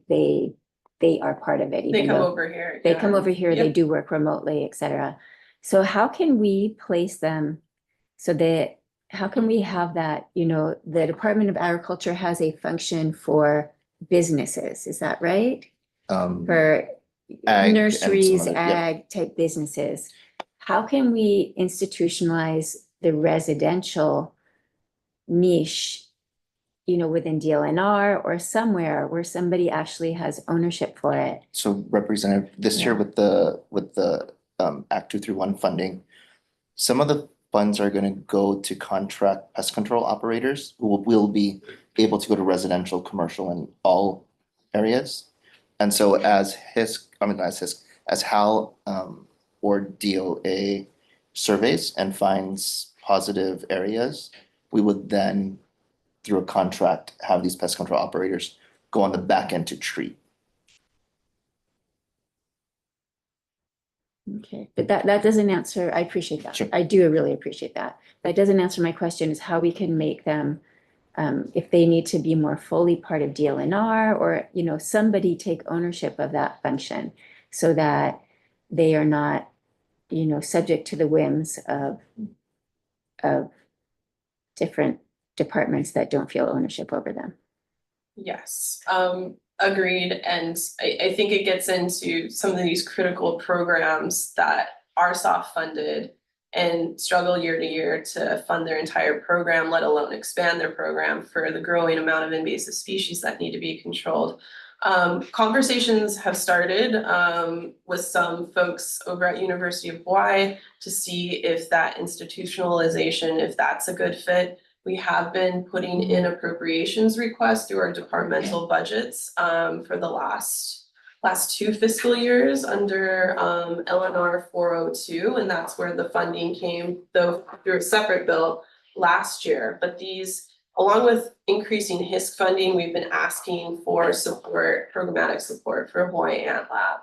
are part of it. They come over here. They come over here, they Yep. do work remotely, et cetera. So how can we place them so that, how can we have that, the Department of Agriculture has a function for businesses, is that right? For ag and nurseries, some other- yep. ag type businesses. How can we institutionalize the residential niche, within DLNR or somewhere where somebody actually has ownership for it? So Representative, this year with the Act 231 funding, some of the funds are gonna go to contract pest control operators who will be able to go to residential, commercial in all areas. And so as HISC, as Hal or DOA surveys and finds positive areas, we would then, through a contract, have these pest control operators go on the back end to treat. Okay, but that doesn't answer, I appreciate that. Sure. I do really appreciate that. That doesn't answer my question is how we can make them, if they need to be more fully part of DLNR or, you know, somebody take ownership of that function so that they are not, you know, subject to the whims of different departments that don't feel ownership over them. Yes, agreed, and I think it gets into some of these critical programs that are soft funded and struggle year to year to fund their entire program, let alone expand their program for the growing amount of invasive species that need to be controlled. Conversations have started with some folks over at University of Hawaii to see if that institutionalization, if that's a good fit. We have been putting in appropriations requests through our departmental budgets for the last 2 fiscal years under LNR 402, and that's where the funding came, though through a separate bill last year. But these, along with increasing HISC funding, we've been asking for support, programmatic support for Hawai'i Ant Lab.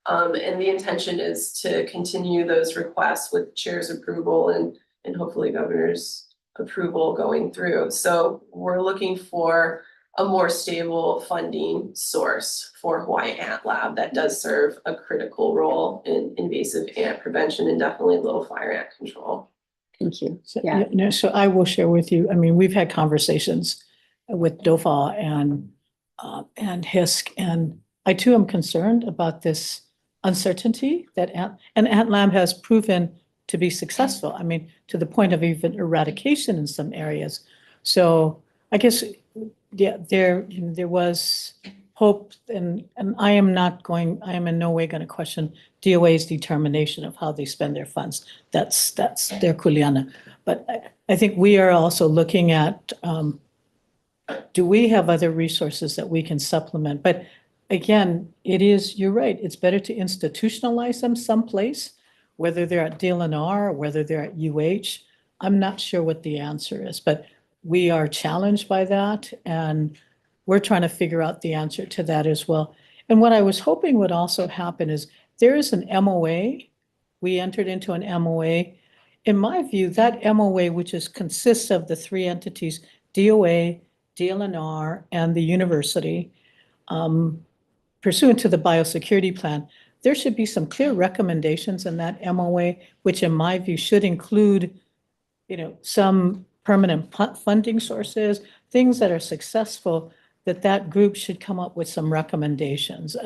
And the intention is to continue those requests with chair's approval and hopefully governor's approval going through. So we're looking for a more stable funding source for Hawai'i Ant Lab that does serve a critical role in invasive ant prevention and definitely little fire ant control. Thank you. So, Yeah. no, so I will share with you, I mean, we've had conversations with DOFA and HISC, and I too am concerned about this uncertainty that Ant Lab has proven to be successful. I mean, to the point of even eradication in some areas. So I guess, yeah, there was hope, and I am in no way going to question DOA's determination of how they spend their funds. That's their kuleana. But I think we are also looking at, do we have other resources that we can supplement? But again, you're right, it's better to institutionalize them someplace, whether they're at DLNR or whether they're at UH. I'm not sure what the answer is, but we are challenged by that, and we're trying to figure out the answer to that as well. And what I was hoping would also happen is there is an MOA. We entered into an MOA. In my view, that MOA, which consists of the 3 entities, DOA, DLNR, and the university, pursuant to the biosecurity plan, there should be some clear recommendations in that MOA, which in my view should include, you know, some permanent funding sources, things that are successful, that group should come up with some recommendations,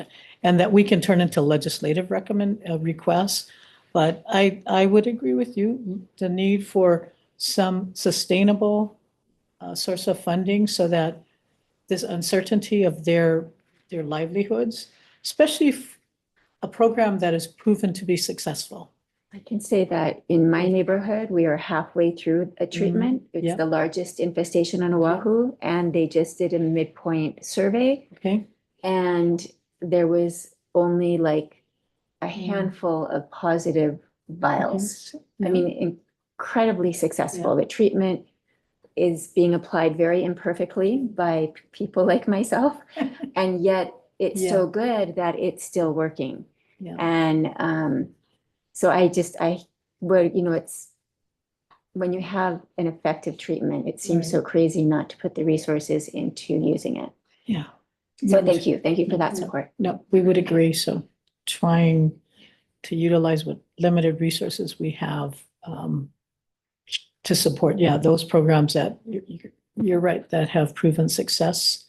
and that we can turn into legislative requests. But I would agree with you, the need for some sustainable source of funding so that this uncertainty of their livelihoods, especially a program that is proven to be successful. I can say that in my neighborhood, we are halfway through a treatment. It's Yeah. the largest infestation on Oahu, and they just did a midpoint survey, Okay. and there was only like a handful of positive vials. I mean, incredibly successful. The treatment is being applied very imperfectly by people like myself, and yet it's so good that it's still working. Yeah. And so it's when you have an effective treatment, it seems so crazy not to put the resources into using it. Yeah. So thank you for that support. No, we would agree. So trying to utilize what limited resources we have to support, those programs that you're right, that have proven success.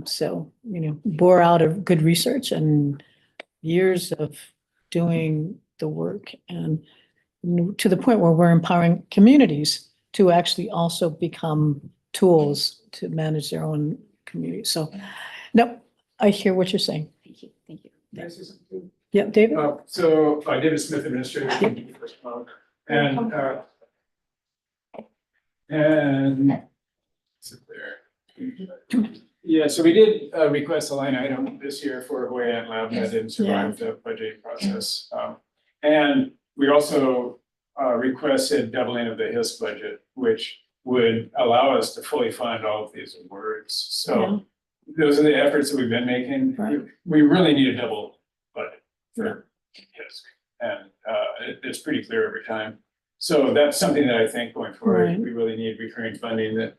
So, you know, bore out of good research and years of doing the work, and to the point where we're empowering communities to actually also become tools to manage their own community. So, no, I hear what you're saying. Thank you. Can I say something? Yeah, David? So David Smith, administrator, and sit there. Yeah, so we did request a line item this year for Hawai'i Ant Lab that didn't survive the budgeting process. And we also requested doubling of the HIS budget, which would allow us to fully fund all of these awards. So those are the efforts that we've been making. Right. We really need a double budget for HIS. And it's pretty clear every time. So that's something that I think going forward, Right. we really need recurring funding that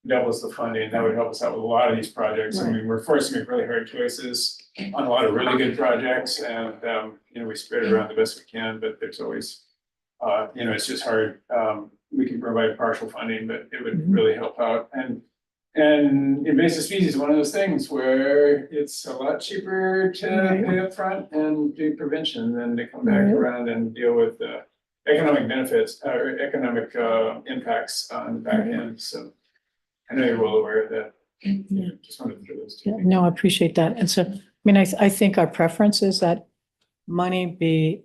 doubles the funding. That would help us out with a lot of these projects. I mean, we're forced to make really hard choices on a lot of really good projects, and you know, we spread it around the best we can, but there's always you know, it's just hard. We can provide partial funding, but it would really help out. And invasive species is one of those things where it's a lot cheaper to pay up front and do prevention than to come back around and deal with the economic benefits or economic impacts on the back end. So I know you're well aware of that. Yeah. Just wanted to throw those two. Yeah, no, I appreciate that. And so, I mean, I think our preference is that money be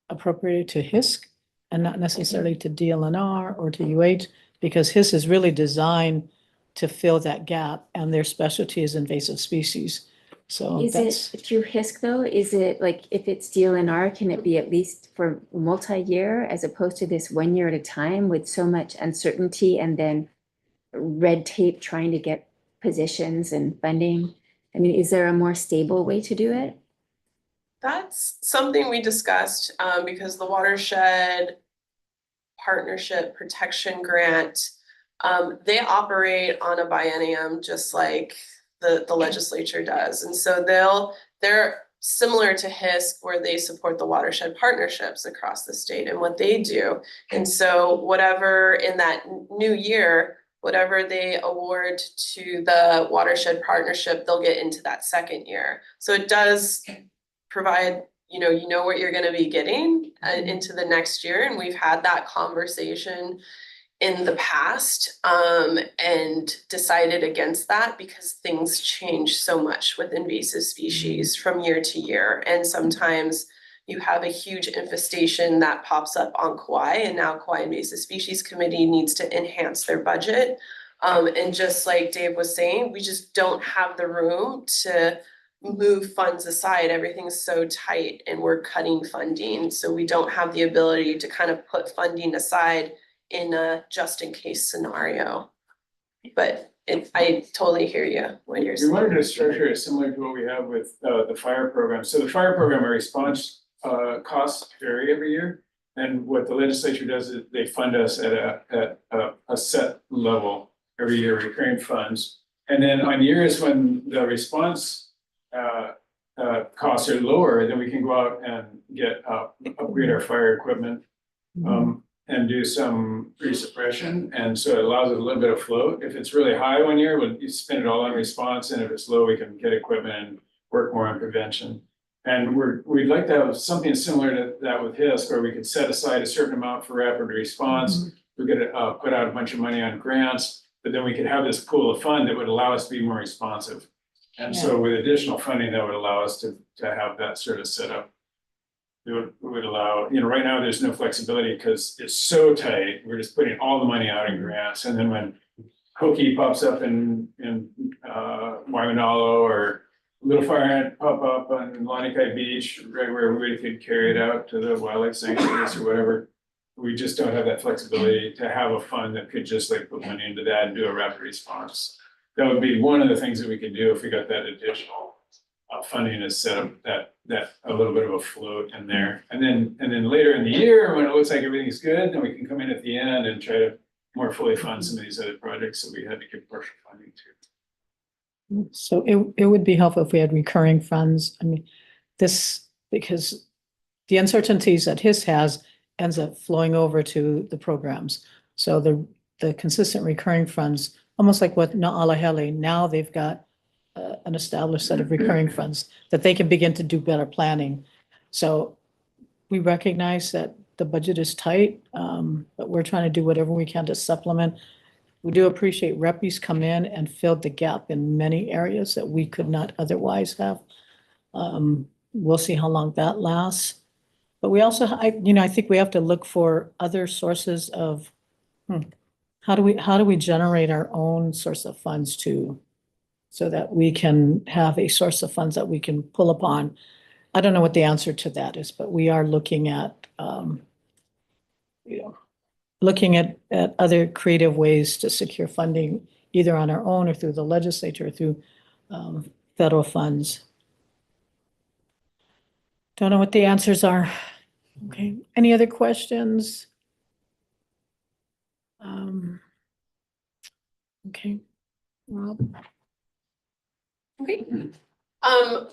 appropriated to HISC and not necessarily to DLNR or to UH, because HISC is really designed to fill that gap, and their specialty is invasive species. So Is that's, it through HISC though? Is it like, if it's DLNR, can it be at least for multi-year as opposed to this 1 year at a time with so much uncertainty and then red tape trying to get positions and funding? I mean, is there a more stable way to do it? That's something we discussed, because the watershed partnership protection grant, they operate on a biennium just like the legislature does. And so they're similar to HISC, where they support the watershed partnerships across the state and what they do. And so whatever in that new year, whatever they award to the watershed partnership, they'll get into that second year. So it does provide, you know what you're gonna be getting into the next year. And we've had that conversation in the past, and decided against that because things change so much with invasive species from year to year. And sometimes you have a huge infestation that pops up on Kauai, and now Kauai Invasive Species Committee needs to enhance their budget. And just like Dave was saying, we just don't have the room to move funds aside. Everything's so tight and we're cutting funding. So we don't have the ability to kind of put funding aside in a just in case scenario. But I totally hear you when you're We saying. wanted to structure it similar to what we have with the fire program. So the fire program, our response costs vary every year. And what the legislature does is they fund us at a set level every year, recurring funds. And then on years when the response costs are lower, then we can go out and get upgrade our fire equipment. And do some resuppression, and so it allows it a little bit of float. If it's really high one year, you spend it all on response, and if it's low, we can get equipment and work more on prevention. And we'd like to have something similar to that with HISC, where we could set aside a certain amount for rapid response. We could put out a bunch of money on grants, but then we could have this pool of fund that would allow us to be more responsive. And so with additional funding, that would allow us to have that sort of setup. It would allow, right now there's no flexibility because it's so tight. We're just putting all the money out in grants. And then when Hokie pops up in Waimanalo, or Little Fire Ant pop up on Lanikai Beach, right where we could carry it out to the wildlife sanctuaries or whatever, we just don't have that flexibility to have a fund that could just like put money into that and do a rapid response. That would be one of the things that we could do if we got that additional funding is set up, that a little bit of a float in there. And then later in the year, when it looks like everything's good, then we can come in at the end and try to more fully fund some of these other projects that we had to give partial funding to. so it would be helpful if we had recurring funds. I mean, because the uncertainties that HISC has ends up flowing over to the programs. So the consistent recurring funds, almost like what Na'alahele, now they've got an established set of recurring funds that they can begin to do better planning. So we recognize that the budget is tight, but we're trying to do whatever we can to supplement. We do appreciate REPI's come in and filled the gap in many areas that we could not otherwise have. We'll see how long that lasts. But we also, I think we have to look for other sources of, how do we generate our own source of funds too, so that we can have a source of funds that we can pull upon. I don't know what the answer to that is, but we are looking at, looking at other creative ways to secure funding, either on our own or through the legislature, or through federal funds. Don't know what the answers are. Okay, any other questions? Okay, Rob? Okay.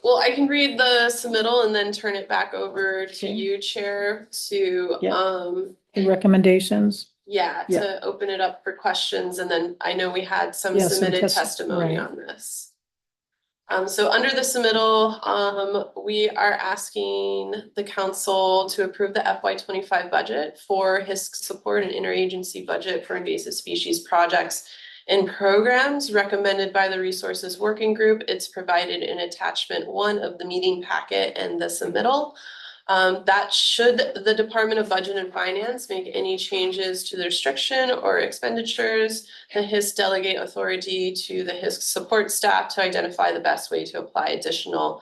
Well, I can read the submittal and then turn it back over to Okay. you, Chair, to, Yeah. The recommendations? yeah, Yeah. to open it up for questions, and then I know we had some Yeah, some submitted testimony right. on this. So under the submittal, we are asking the council to approve the FY 25 budget for HISC support and interagency budget for invasive species projects and programs recommended by the Resources Working Group. It's provided in attachment 1 of the meeting packet and the submittal. That should the Department of Budget and Finance make any changes to the restriction or expenditures, the HISC delegate authority to the HISC support staff to identify the best way to apply additional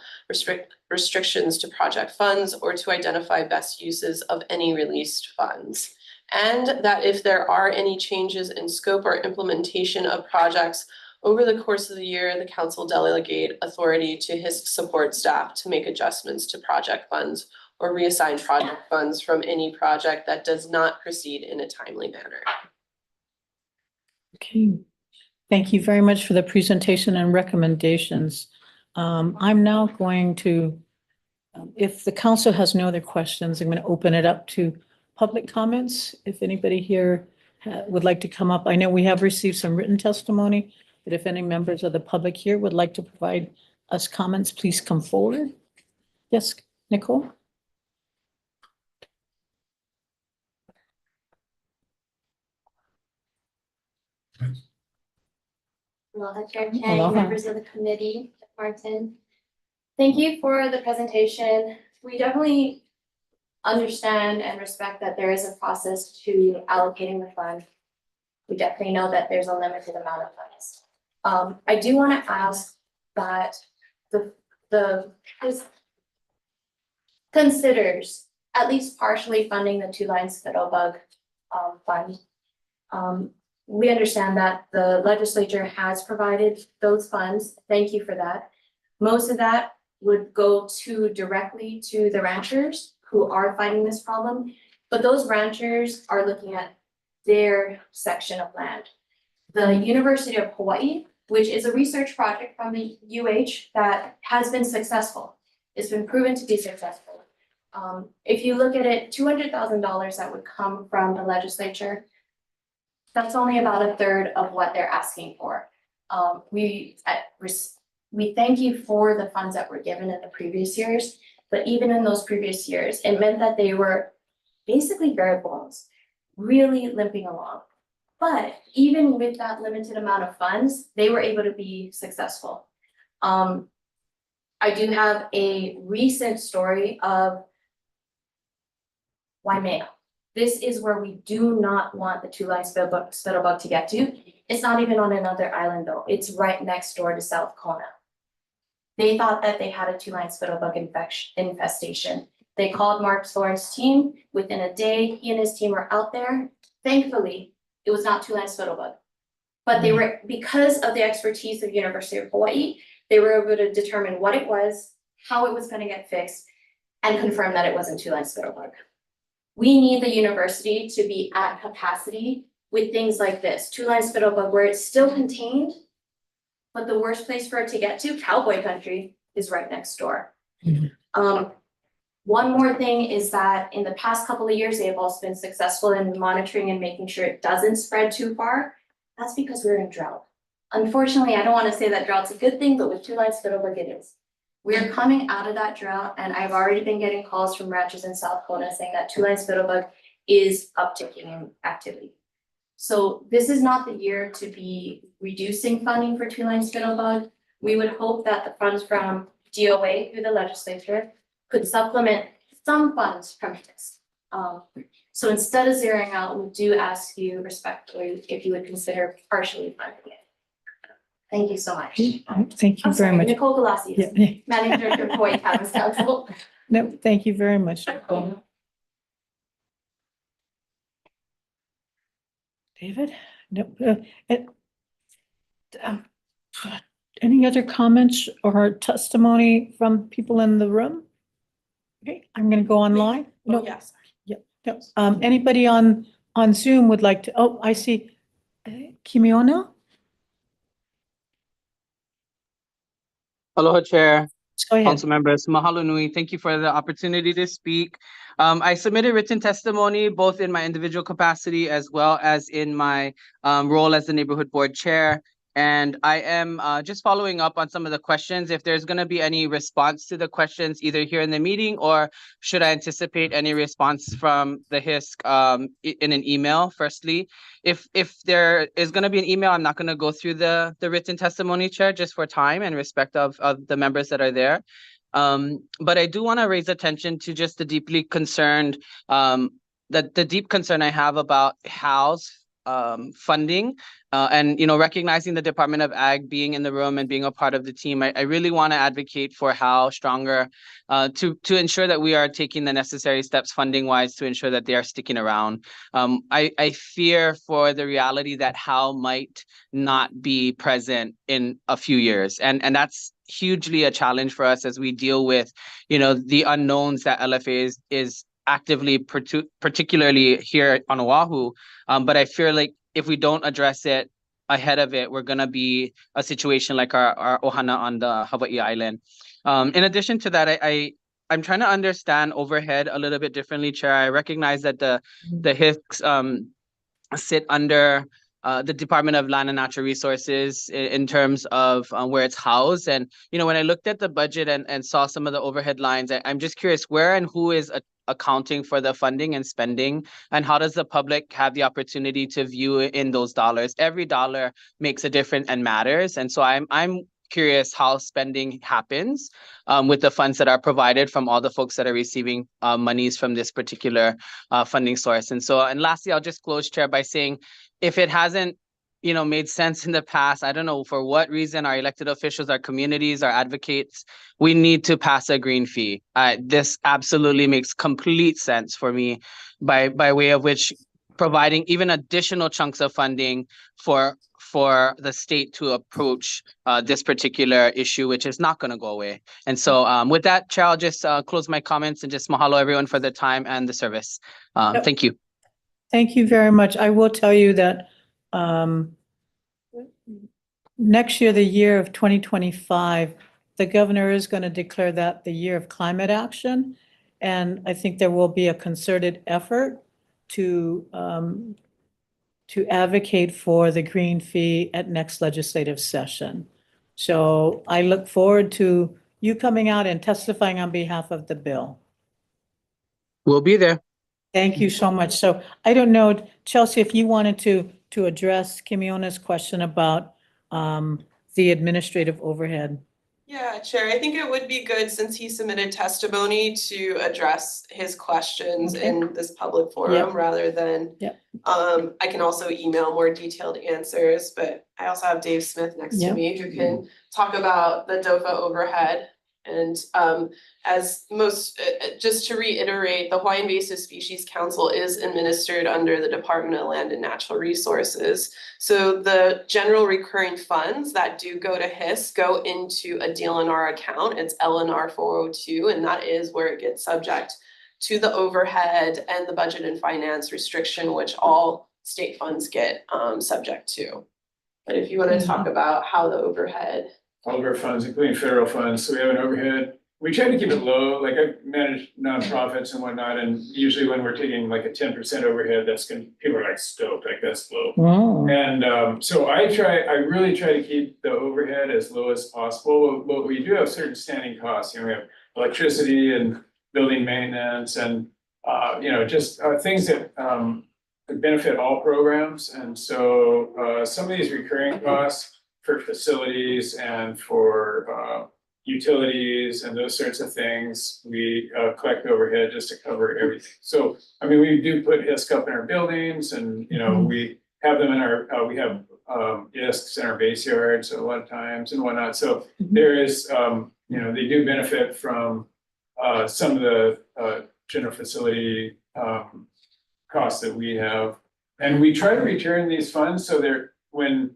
restrictions to project funds, or to identify best uses of any released funds. And that if there are any changes in scope or implementation of projects over the course of the year, the council delegate authority to HISC support staff to make adjustments to project funds or reassign project funds from any project that does not proceed in a timely manner. Okay, thank you very much for the presentation and recommendations. I'm now going to, if the council has no other questions, I'm going to open it up to public comments. If anybody here would like to come up, I know we have received some written testimony, but if any members of the public here would like to provide us comments, please come forward. Yes, Nicole? Aloha, Chair Chang, Aloha. members of the committee, Martin. Thank you for the presentation. We definitely understand and respect that there is a process to allocating the fund. We definitely know that there's a limited amount of funds. I do want to ask that this considers at least partially funding the Two Lines Fiddlebug fund. We understand that the legislature has provided those funds. Thank you for that. Most of that would go directly to the ranchers who are fighting this problem. But those ranchers are looking at their section of land. The University of Hawai'i, which is a research project from the UH that has been successful. It's been proven to be successful. If you look at it, $200,000 that would come from the legislature, that's only about a third of what they're asking for. We thank you for the funds that were given in the previous years, but even in those previous years, it meant that they were basically bare bones, really limping along. But even with that limited amount of funds, they were able to be successful. I do have a recent story of Waimea. This is where we do not want the Two Lines Spittlebug to get to. It's not even on another island though. It's right next door to South Kona. They thought that they had a Two Lines Spittlebug infestation. They called Mark Thorne's team. Within a day, he and his team were out there. Thankfully, it was not Two Lines Spittlebug. But they were, because of the expertise of University of Hawaii, they were able to determine what it was, how it was going to get fixed, and confirm that it wasn't Two Lines Spittlebug. We need the university to be at capacity with things like this, Two Lines Spittlebug, where it's still contained, but the worst place for it to get to, cowboy country, is right next door. One more thing is that in the past couple of years, they have also been successful in monitoring and making sure it doesn't spread too far. That's because we're in drought. Unfortunately, I don't want to say that drought's a good thing, but with Two Lines Spittlebug, it is. We are coming out of that drought, and I've already been getting calls from ranchers in South Kona saying that Two Lines Spittlebug is upticking in activity. So this is not the year to be reducing funding for Two Lines Spittlebug. We would hope that the funds from DOA through the legislature could supplement some funds from this. So instead of zeroing out, we do ask you respectfully if you would consider partially funding it. Thank you so much. Thank you I'm very sorry, much. Nicole Galasius, Yeah. Managing Director of Hawai'i Campus Council. No, thank you very much, Nicole. David? No, um, any other comments or testimony from people in the room? Okay, I'm gonna go online. Oh, No, yes. yeah, no. Anybody on Zoom would like to, oh, I see. Kimiona? Aloha, Chair. Go ahead. Council members, mahalo nui. Thank you for the opportunity to speak. I submitted written testimony both in my individual capacity as well as in my role as the neighborhood board chair. And I am just following up on some of the questions. If there's going to be any response to the questions, either here in the meeting, or should I anticipate any response from the HISC in an email, firstly. If there is going to be an email, I'm not going to go through the written testimony, Chair, just for time and respect of the members that are there. But I do want to raise attention to just the deeply concerned, the deep concern I have about HAL's funding, and recognizing the Department of Ag being in the room and being a part of the team. I really want to advocate for HAL stronger, to ensure that we are taking the necessary steps funding wise to ensure that they are sticking around. I fear for the reality that HAL might not be present in a few years, and that's hugely a challenge for us as we deal with the unknowns that LFA is actively, particularly here on Oahu. But I fear like if we don't address it ahead of it, we're going to be a situation like our ohana on the Hawai'i island. In addition to that, I'm trying to understand overhead a little bit differently, Chair. I recognize that the HICS sit under the Department of Land and Natural Resources in terms of where it's housed. And, when I looked at the budget and saw some of the overhead lines, I'm just curious where and who is accounting for the funding and spending, and how does the public have the opportunity to view in those dollars? Every dollar makes a difference and matters. And so I'm curious how spending happens with the funds that are provided from all the folks that are receiving monies from this particular funding source. And lastly, I'll just close, Chair, by saying if it hasn't made sense in the past, I don't know for what reason, our elected officials, our communities, our advocates, we need to pass a green fee. This absolutely makes complete sense for me, by way of which providing even additional chunks of funding for the state to approach this particular issue, which is not going to go away. And so with that, Chair, I'll just close my comments and just mahalo everyone for the time and the service. Thank you. Thank you very much. I will tell you that next year, the year of 2025, the governor is going to declare that the year of climate action. And I think there will be a concerted effort to advocate for the green fee at next legislative session. So I look forward to you coming out and testifying on behalf of the bill. We'll be there. Thank you so much. So I don't know, Chelsea, if you wanted to address Kimiona's question about the administrative overhead. Yeah, Chair, I think it would be good, since he submitted testimony, to address his questions Okay. in this public forum rather than. Yep. I can also email more detailed answers, but I also have Dave Smith next to me who can talk about the DOFA overhead. And just to reiterate, the Hawaii Invasive Species Council is administered under the Department of Land and Natural Resources. So the general recurring funds that do go to HISC go into a DLNR account. It's LNR 402, and that is where it gets subject to the overhead and the budget and finance restriction, which all state funds get subject to. But if you want to talk about how the overhead. All of our funds, including federal funds, so we have an overhead. We try to keep it low, like I manage nonprofits and whatnot, and usually when we're taking like a 10% overhead, people are like stoked, like that's low. Wow. And so I really try to keep the overhead as low as possible, but we do have certain standing costs. We have electricity and building maintenance and just things that benefit all programs. And so some of these recurring costs for facilities and for utilities and those sorts of things, we collect overhead just to cover everything. So, I mean, we do put HISC up in our buildings, and we have them in our, we have discs in our base yards a lot of times and whatnot. So there is, they do benefit from some of the general facility costs that we have. And we try to return these funds so when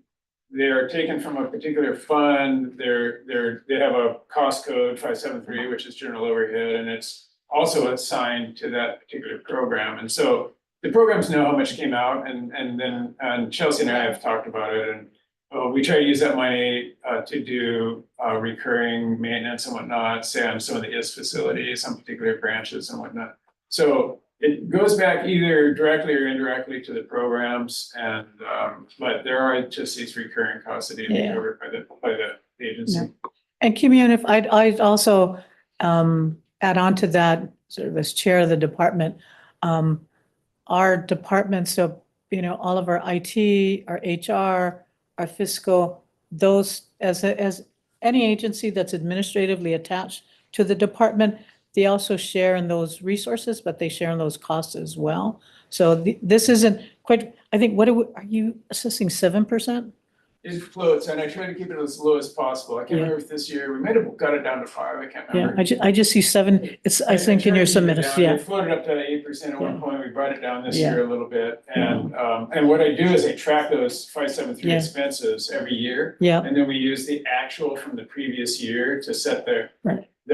they're taken from a particular fund, they have a cost code 573, which is general overhead, and it's also assigned to that particular program. And so the programs know how much came out, and Chelsea and I have talked about it, and we try to use that money to do recurring maintenance and whatnot, say on some of the IS facilities, some particular branches and whatnot. So it goes back either directly or indirectly to the programs, and but there are just these recurring costs that need to be covered by the agency. Yeah. And Kim, if I'd also add on to that, sort of as chair of the department, our department, so all of our IT, our HR, our fiscal, those as any agency that's administratively attached to the department, they also share in those resources, but they share in those costs as well. So this isn't quite, I think, are you assessing 7%? It floats, and I try to keep it as low as possible. I can't remember if this year, we might have got it down to 5, I can't remember. Yeah, I just see 7, I think in your submittals, It floated up to 8% at one point, we brought it down this year a little bit. And what I do is I track those 573 expenses every year. Yeah. And then we use the actual from the previous year to set the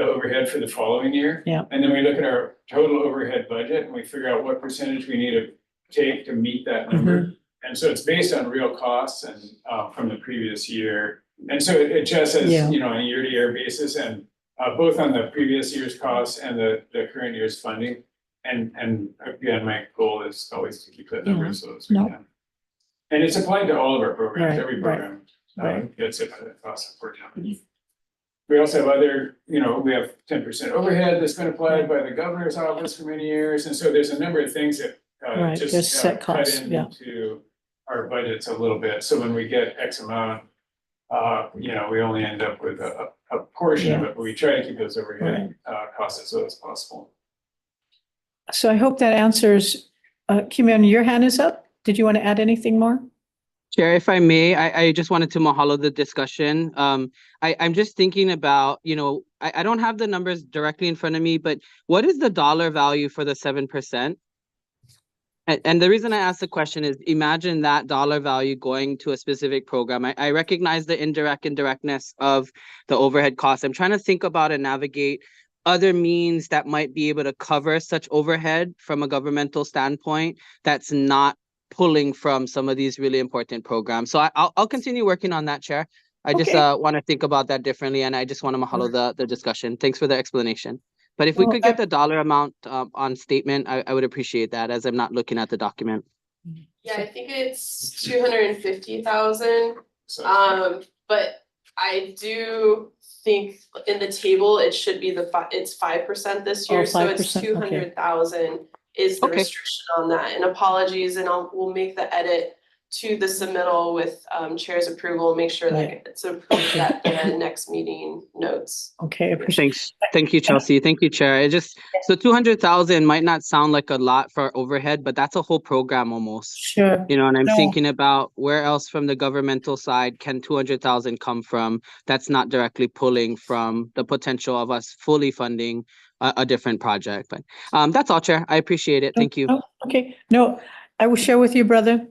overhead for the following year. Yeah. And then we look at our total overhead budget and we figure out what percentage we need to take to meet that number. And so it's based on real costs and from the previous year. And so it just says, on a year-to-year basis, and both on the previous year's costs and the current year's funding. And again, my goal is always to keep that number as low as we can. And it's applied to all of our programs, every program gets it by the cost of $4. We also have other, we have 10% overhead that's been applied by the governor's office for many years. And so there's a number of things that just set cut costs, into our budgets a little bit. So when we get X amount, we only end up with a portion of it, but we try to keep those overhead costs as low as possible. So I hope that answers, Kim, your hand is up. Did you want to add anything more? Chair, if I may, I just wanted to mahalo the discussion. I'm just thinking about, I don't have the numbers directly in front of me, but what is the dollar value for the 7%? And the reason I asked the question is, imagine that dollar value going to a specific program. I recognize the indirectness of the overhead costs. I'm trying to think about and navigate other means that might be able to cover such overhead from a governmental standpoint that's not pulling from some of these really important programs. So I'll continue working on that, Chair. I just want to think about that differently, and I just want to mahalo the discussion. Thanks for the explanation. But if we could get the dollar amount on statement, I would appreciate that, as I'm not looking at the document. Yeah, I think it's 250,000. But I do think in the table, it should be it's 5% this year, so it's 200,000 is the restriction on that. And apologies, and we'll make the edit to the submittal with chair's approval, make sure that it's approved at the next meeting notes. Okay, thanks. Thank you, Chelsea. Thank you, Chair. So 200,000 might not sound like a lot for overhead, but that's a whole program almost. Sure. And I'm thinking about where else from the governmental side can 200,000 come from that's not directly pulling from the potential of us fully funding a different project. But that's all, Chair. I appreciate it. Thank you. Okay. No, I will share with you, brother.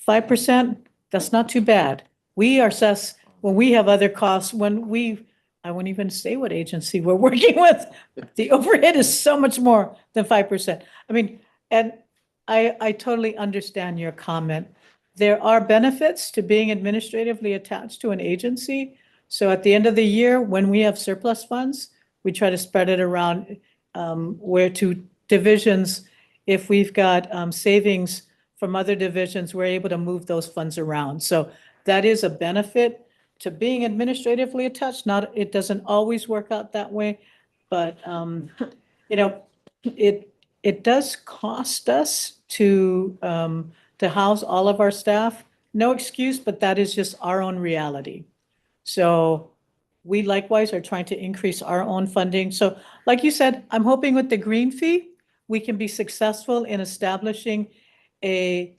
5%, that's not too bad. We assess when we have other costs, I won't even say what agency we're working with. The overhead is so much more than 5%. I mean, and I totally understand your comment. There are benefits to being administratively attached to an agency. So at the end of the year, when we have surplus funds, we try to spread it around where to divisions. If we've got savings from other divisions, we're able to move those funds around. So that is a benefit to being administratively attached. It doesn't always work out that way, but it does cost us to house all of our staff. No excuse, but that is just our own reality. So we likewise are trying to increase our own funding. So like you said, I'm hoping with the green fee, we can be successful in establishing a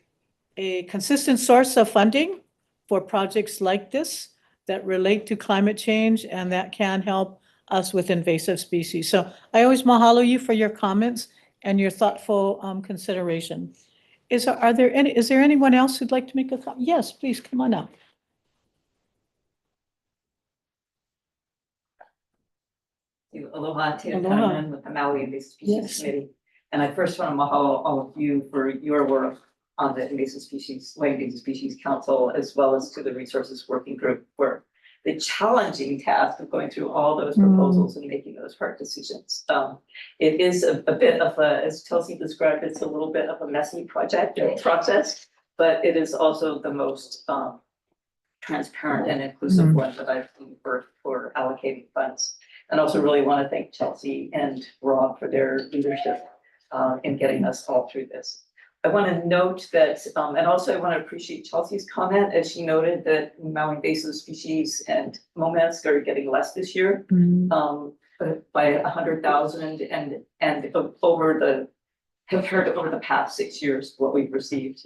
consistent source of funding for projects like this that relate to climate change and that can help us with invasive species. So I always mahalo you for your comments and your thoughtful consideration. Is there anyone else who'd like to make a comment? Yes, please, come on up. Aloha, Tia Aloha. Carmen with the Maui Invasive Species Yes. Committee. And I first want to mahalo all of you for your work on the Invasive Species, Hawaii Invasive Species Council, as well as to the Resources Working Group for the challenging task of going through all those proposals and making those hard decisions. It is a bit of a, as Chelsea described, it's a little bit of a messy project and process, but it is also the most transparent and inclusive one that I've seen for allocating funds. And also really want to thank Chelsea and Rob for their leadership in getting us all through this. I want to note that, and also I want to appreciate Chelsea's comment as she noted that Maui invasive species and MOMASC are getting less this year, but by 100,000 and over the compared to over the past 6 years what we've received.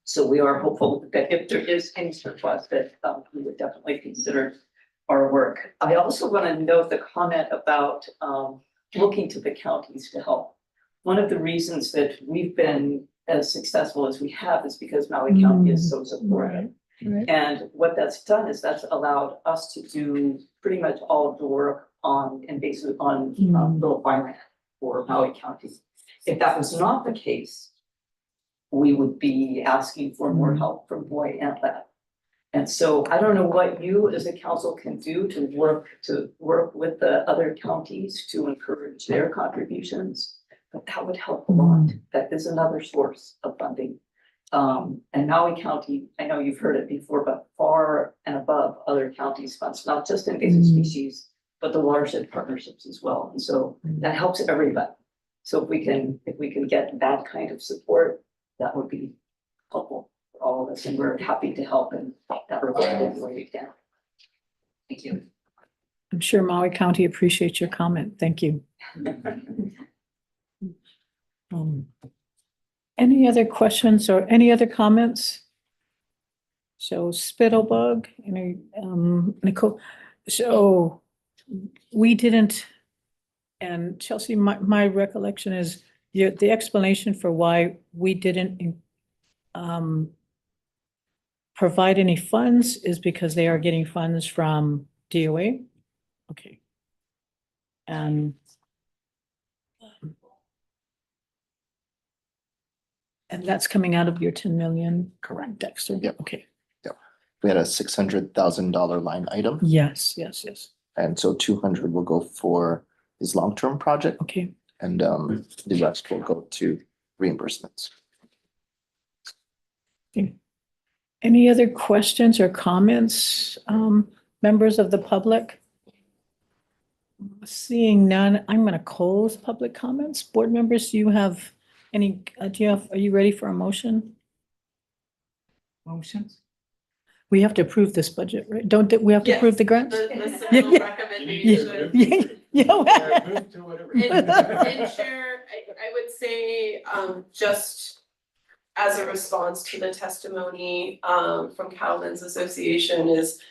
So we are hopeful that if there is any surplus that we would definitely consider our work. I also want to note the comment about looking to the counties to help. One of the reasons that we've been as successful as we have is because Maui County is so supportive. Right. And what that's done is that's allowed us to do pretty much all of the work on invasive, on little farmland for Maui County. If that was not the case, we would be asking for more help from Hawaii and Lab. And so I don't know what you as a council can do to work with the other counties to encourage their contributions, but that would help a lot. That is another source of funding. And Maui County, I know you've heard it before, but far and above other counties' funds, not just invasive species, but the watershed partnerships as well. And so that helps everybody. So if we can get that kind of support, that would be helpful for all of us, and we're happy to help in that regard in the way we can. Thank you. I'm sure Maui County appreciates your comment. Thank you. Any other questions or any other comments? So Spittlebug, Nicole, so we didn't, and Chelsea, my recollection is the explanation for why we didn't provide any funds is because they are getting funds from DOA. Okay. And that's coming out of your 10 million, correct, Dexter? Yep. Okay. Yep. We had a $600,000 line item. Yes. And so 200 will go for his long-term project, Okay. and the rest will go to reimbursements. Okay. Any other questions or comments, members of the public? Seeing none, I'm going to close public comments. Board members, do you have any, are you ready for a motion? Motions? We have to approve this budget, right? We have to Yes, approve the grants? The Yeah, single yeah. recommendation. Yeah. Move to whatever. And Chair, I would say, just as a response to the testimony, from Cattlemen's Association is,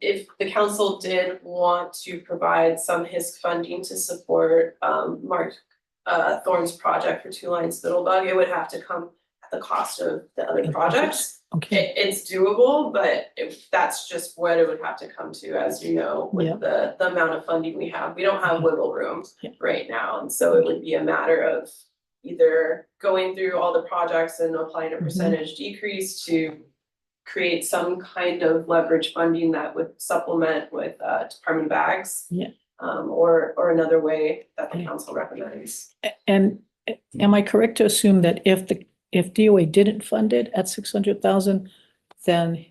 if the council did want to provide some HISC funding to support, Mark Thorne's project for 2 Line Spittlebug, it would have to come at the cost of the other projects. Okay. It's doable, but if that's just what it would have to come to, as you know, Yeah. with the amount of funding we have, we don't have wiggle room Yeah. right now, and so it would be a matter of either going through all the projects and applying a percentage decrease to create some kind of leverage funding that would supplement with department bags. Yeah. Or another way that the council recommends. And am I correct to assume that if DOA didn't fund it at 600,000, then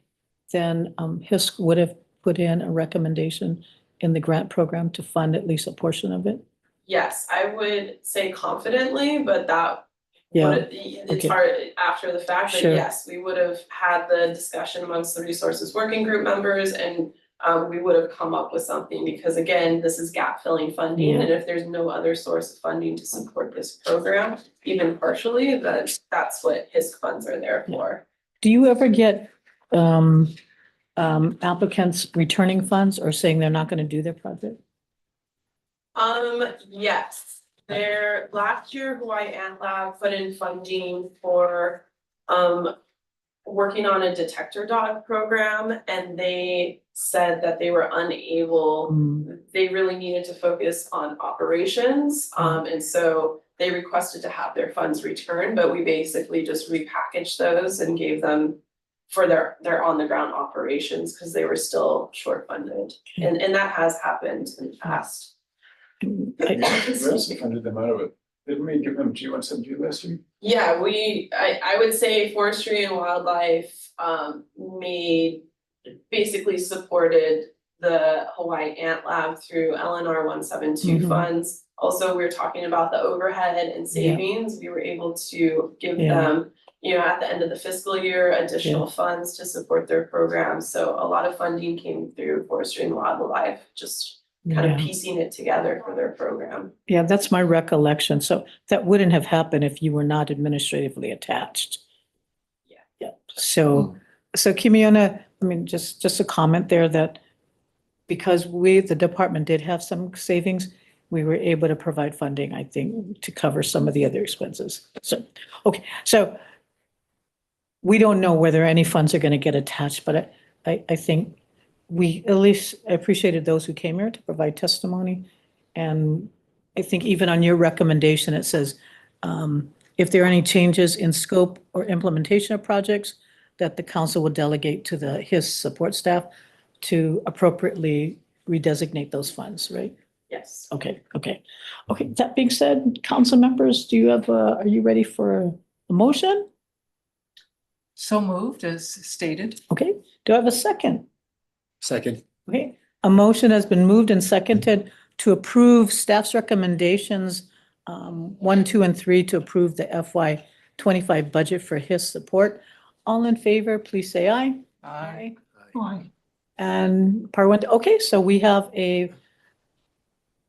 HISC would have put in a recommendation in the grant program to fund at least a portion of it? Yes, I would say confidently, but that Yeah. it's Okay. hard after the fact, but Sure. yes, we would have had the discussion amongst the resources working group members, and we would have come up with something, because again, this is gap filling funding, Yeah. and if there's no other source of funding to support this program, even partially, then that's what HISC funds are there for. Do you ever get applicants returning funds or saying they're not going to do their project? Yes, last year Hawaii Ant Lab put in funding for, working on a detector dog program, and they said that they were unable, they really needed to focus on operations, and so they requested to have their funds returned, but we basically just repackaged those and gave them for their on the ground operations, because they were still short funded, and that has happened in the past. We also funded them out of it. Didn't we give them G170 last year? Yeah, I would say Forestry and Wildlife basically supported the Hawaii Ant Lab through LNR 172 funds. Also, we were talking about the overhead and savings. We were able to give them, at the end of the fiscal year, additional funds to support their programs. So a lot of funding came through Forestry and Wildlife, just kind of piecing it together for their program. Yeah, that's my recollection. So that wouldn't have happened if you were not administratively attached. Yeah. So Kimiona, I mean, just a comment there that because the department did have some savings, we were able to provide funding, I think, to cover some of the other expenses. So, okay, so we don't know whether any funds are going to get attached, but I think we at least appreciated those who came here to provide testimony. And I think even on your recommendation, it says, if there are any changes in scope or implementation of projects, that the council will delegate to his support staff to appropriately redesignate those funds, right? Yes. Okay. That being said, council members, are you ready for a motion? So moved as stated. Okay, do I have a second? Second. Okay, a motion has been moved and seconded to approve staff's recommendations, 1, 2, and 3 to approve the FY25 budget for his support. All in favor, please say aye. Aye. Aye. And Parwent, okay, so we have a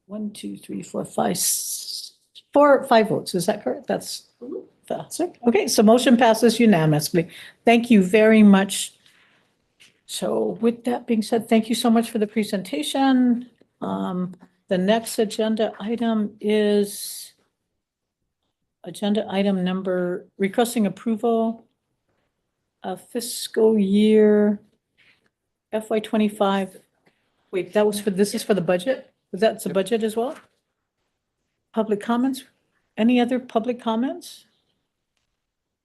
1, 2, 3, 4, 5, 5 votes. Is that correct? That's it. Okay, so motion passes unanimously. Thank you very much. So with that being said, thank you so much for the presentation. The next agenda item is agenda item number requesting approval of fiscal year FY25. Wait, this is for the budget? That's the budget as well? Public comments? Any other public comments?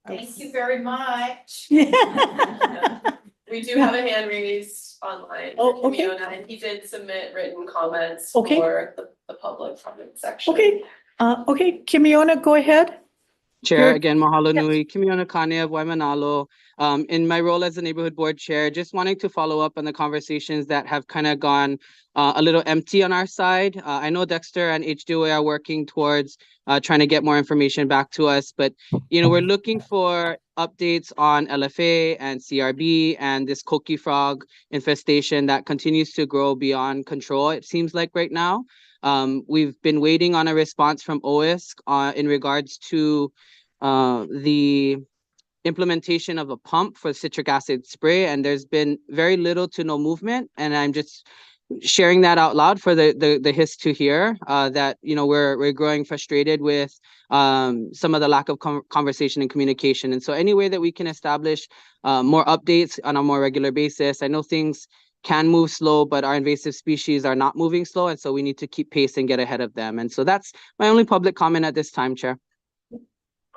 Thank you very much. We do have a hand raised online Oh, for okay. Kimiona, and he did submit written comments Okay. for the public comment section. Okay, Kimiona, go ahead. Chair, Good. again, mahalo Yes. nui, Kimiona Kane of Waimanalo. In my role as the neighborhood board chair, just wanting to follow up on the conversations that have kind of gone a little empty on our side. I know Dexter and HDOA are working towards trying to get more information back to us, but we're looking for updates on LFA and CRB and this coqui frog infestation that continues to grow beyond control, it seems like right now. We've been waiting on a response from OISC in regards to the implementation of a pump for citric acid spray, and there's been very little to no movement. And I'm just sharing that out loud for the HIS to hear that we're growing frustrated with some of the lack of conversation and communication. And so any way that we can establish more updates on a more regular basis. I know things can move slow, but our invasive species are not moving slow, and so we need to keep pace and get ahead of them. And so that's my only public comment at this time, Chair.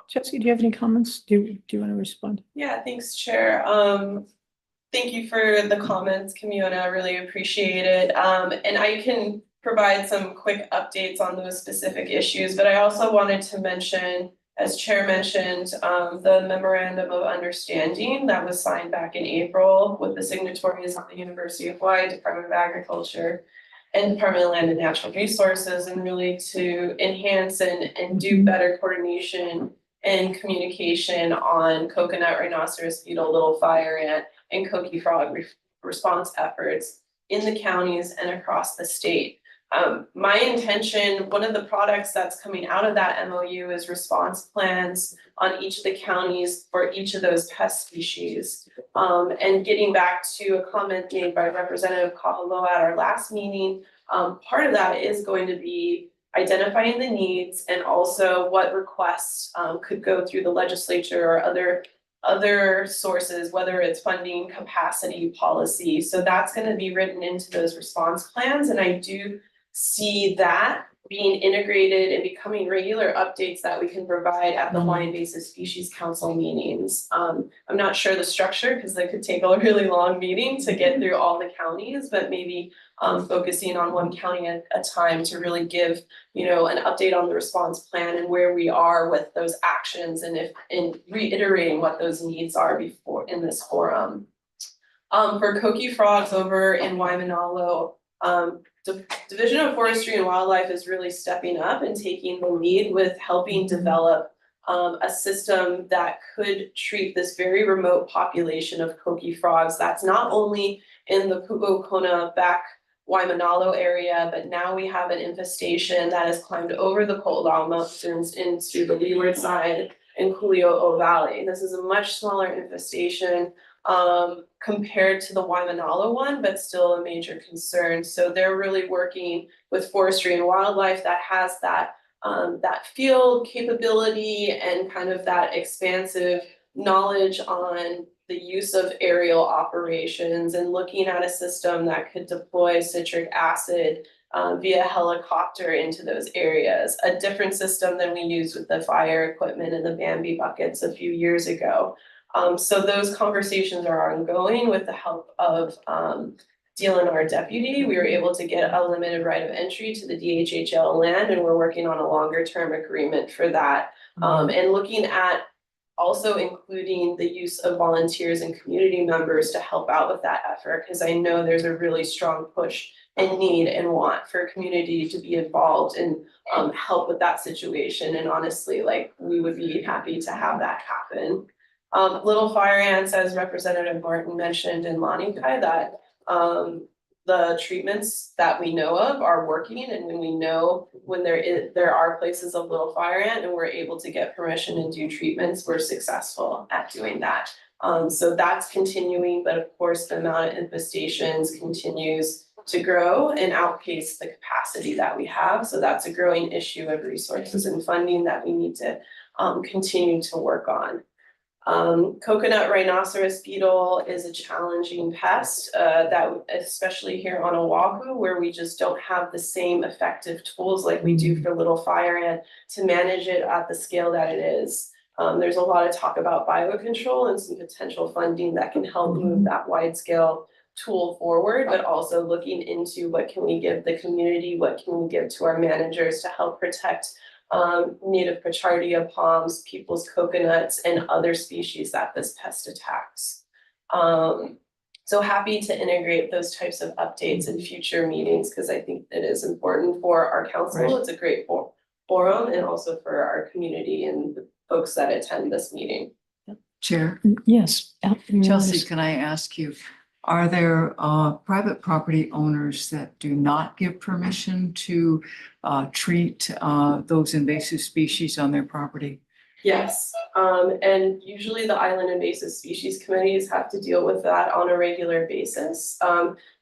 Jesse, do you have any comments? Do you want to respond? Yeah, thanks, Chair. Thank you for the comments, Kimiona. I really appreciate it. And I can provide some quick updates on those specific issues, but I also wanted to mention, as Chair mentioned, the memorandum of understanding that was signed back in April with the signatories of the University of Hawaii, Department of Agriculture, and Department of Land and Natural Resources, and really to enhance and do better coordination and communication on coconut rhinoceros beetle, little fire ant, and coqui frog response efforts in the counties and across the state. My intention, one of the products that's coming out of that MOU is response plans on each of the counties for each of those pest species. And getting back to a comment made by Representative Kahaloa at our last meeting, part of that is going to be identifying the needs and also what requests could go through the legislature or other sources, whether it's funding, capacity, policy. So that's gonna be written into those response plans, and I do see that being integrated and becoming regular updates that we can provide at the Hawaiian Invasive Species Council meetings. I'm not sure the structure, because they could take a really long meeting to get through all the counties, but maybe focusing on one county at a time to really give, you know, an update on the response plan and where we are with those actions, and reiterating what those needs are before in this forum. For koki frogs over in Waimanalo, the Division of Forestry and Wildlife is really stepping up and taking the lead with helping develop a system that could treat this very remote population of koki frogs that's not only in the Pu'okona back Waimanalo area, but now we have an infestation that has climbed over the Ko'olau Mountains into the leeward side in Kuli'o'o Valley. This is a much smaller infestation compared to the Waimanalo one, but still a major concern. So they're really working with Forestry and Wildlife that has that field capability and kind of that expansive knowledge on the use of aerial operations and looking at a system that could deploy citric acid via helicopter into those areas, a different system than we used with the fire equipment and the Bambi buckets a few years ago. So those conversations are ongoing with the help of DLNR deputy. We were able to get a limited right of entry to the DHHL land, and we're working on a longer term agreement for that. And looking at also including the use of volunteers and community members to help out with that effort, because I know there's a really strong push and need and want for community to be involved and help with that situation. And honestly, like, we would be happy to have that happen. Little fire ants, as Representative Martin mentioned in Lanikai, that the treatments that we know of are working, and when we know when there are places of little fire ant and we're able to get permission and do treatments, we're successful at doing that. So that's continuing, but of course the amount of infestations continues to grow and outpace the capacity that we have. So that's a growing issue of resources and funding that we need to continue to work on. Coconut rhinoceros beetle is a challenging pest that especially here on Oahu, where we just don't have the same effective tools like we do for little fire ant to manage it at the scale that it is. There's a lot of talk about biocontrol and some potential funding that can help move that wide scale tool forward, but also looking into what can we give the community, what can we give to our managers to help protect native Pachardia palms, people's coconuts, and other species that this pest attacks. So happy to integrate those types of updates in future meetings, because I think it is important for our council. Right. It's a great forum, and also for our community and the folks that attend this meeting. Chair, Yes. Chelsea, can I ask you, are there private property owners that do not give permission to treat those invasive species on their property? Yes, and usually the Island Invasive Species Committees have to deal with that on a regular basis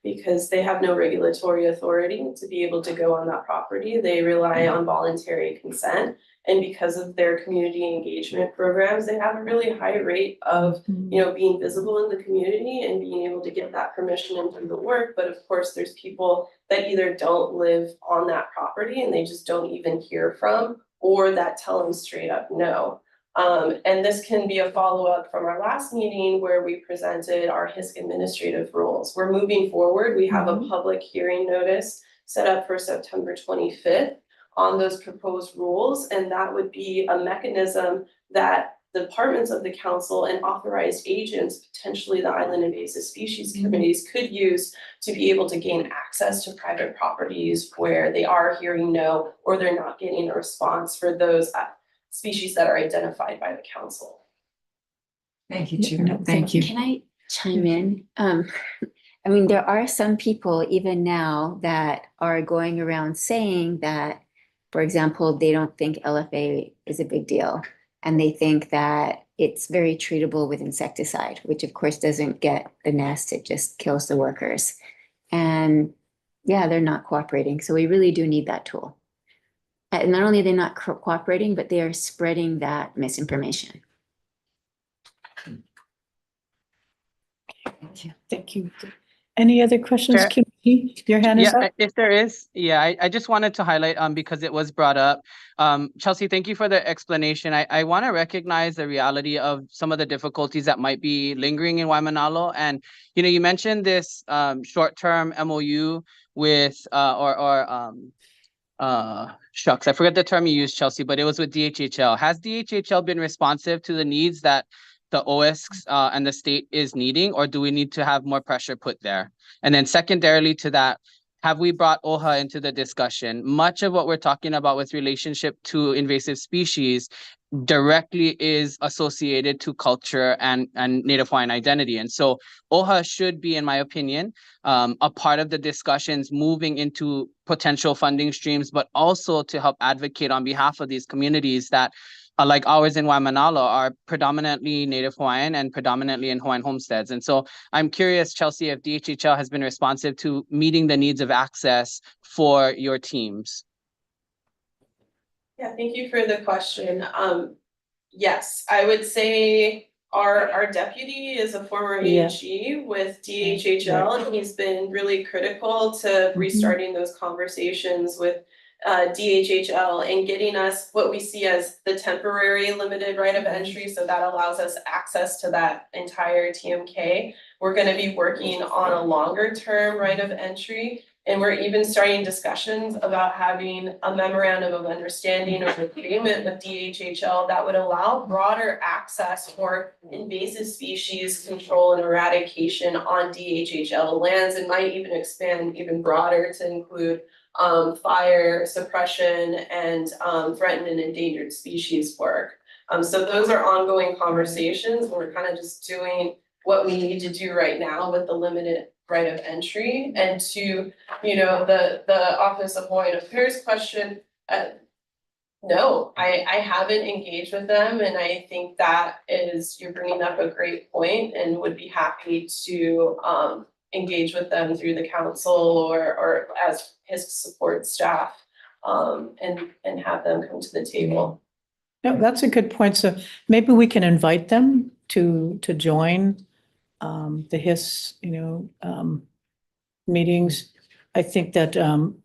because they have no regulatory authority to be able to go on that property. They rely on voluntary consent. And because of their community engagement programs, they have a really high rate of, being visible in the community and being able to get that permission and do the work. But of course, there's people that either don't live on that property and they just don't even hear from, or that tell them straight up no. And this can be a follow-up from our last meeting where we presented our HISC administrative rules. We're moving forward. We have a public hearing notice set up for September 25th. On those proposed rules, and that would be a mechanism that the departments of the council and authorized agents, potentially the Island Invasive Species Committees, could use to be able to gain access to private properties where they are hearing no, or they're not getting a response for those species that are identified by the council. Thank you, Chair. Thank you. Can I chime in? I mean, there are some people even now that are going around saying that, for example, they don't think LFA is a big deal. And they think that it's very treatable with insecticide, which of course doesn't get the nest, it just kills the workers. And yeah, they're not cooperating. So we really do need that tool. And not only are they not cooperating, but they are spreading that misinformation. Thank you. Any other questions, Chair- Kim? Your hand is Yeah, up? if there is, I just wanted to highlight, because it was brought up. Chelsea, thank you for the explanation. I want to recognize the reality of some of the difficulties that might be lingering in Waimanalo. And, you mentioned this, short-term MOU with, shucks, I forget the term you used, Chelsea, but it was with DHHL. Has DHHL been responsive to the needs that the OISCs and the state is needing, or do we need to have more pressure put there? And then secondarily to that, have we brought OHA into the discussion? Much of what we're talking about with relationship to invasive species directly is associated to culture and Native Hawaiian identity. And so OHA should be, in my opinion, a part of the discussions moving into potential funding streams, but also to help advocate on behalf of these communities that like ours in Waimanalo are predominantly Native Hawaiian and predominantly in Hawaiian homesteads. And so I'm curious, Chelsea, if DHHL has been responsive to meeting the needs of access for your teams. Yeah, thank you for the question. Yes, I would say our deputy is a former Yeah. AHE with DHHL, and he's been really critical to restarting those conversations with DHHL and getting us what we see as the temporary limited right of entry, so that allows us access to that entire TMK. We're gonna be working on a longer term right of entry, and we're even starting discussions about having a memorandum of understanding or agreement with DHHL that would allow broader access for invasive species control and eradication on DHHL lands, and might even expand even broader to include fire suppression and threatened and endangered species work. So those are ongoing conversations. We're kind of just doing what we need to do right now with the limited right of entry. And to, the Office of Hawaiian Affairs question, no, I haven't engaged with them, and I think that you're bringing up a great point, and would be happy to engage with them through the council or as his support staff, and have them come to the table. No, that's a good point. So maybe we can invite them to join the HIS, meetings. I think that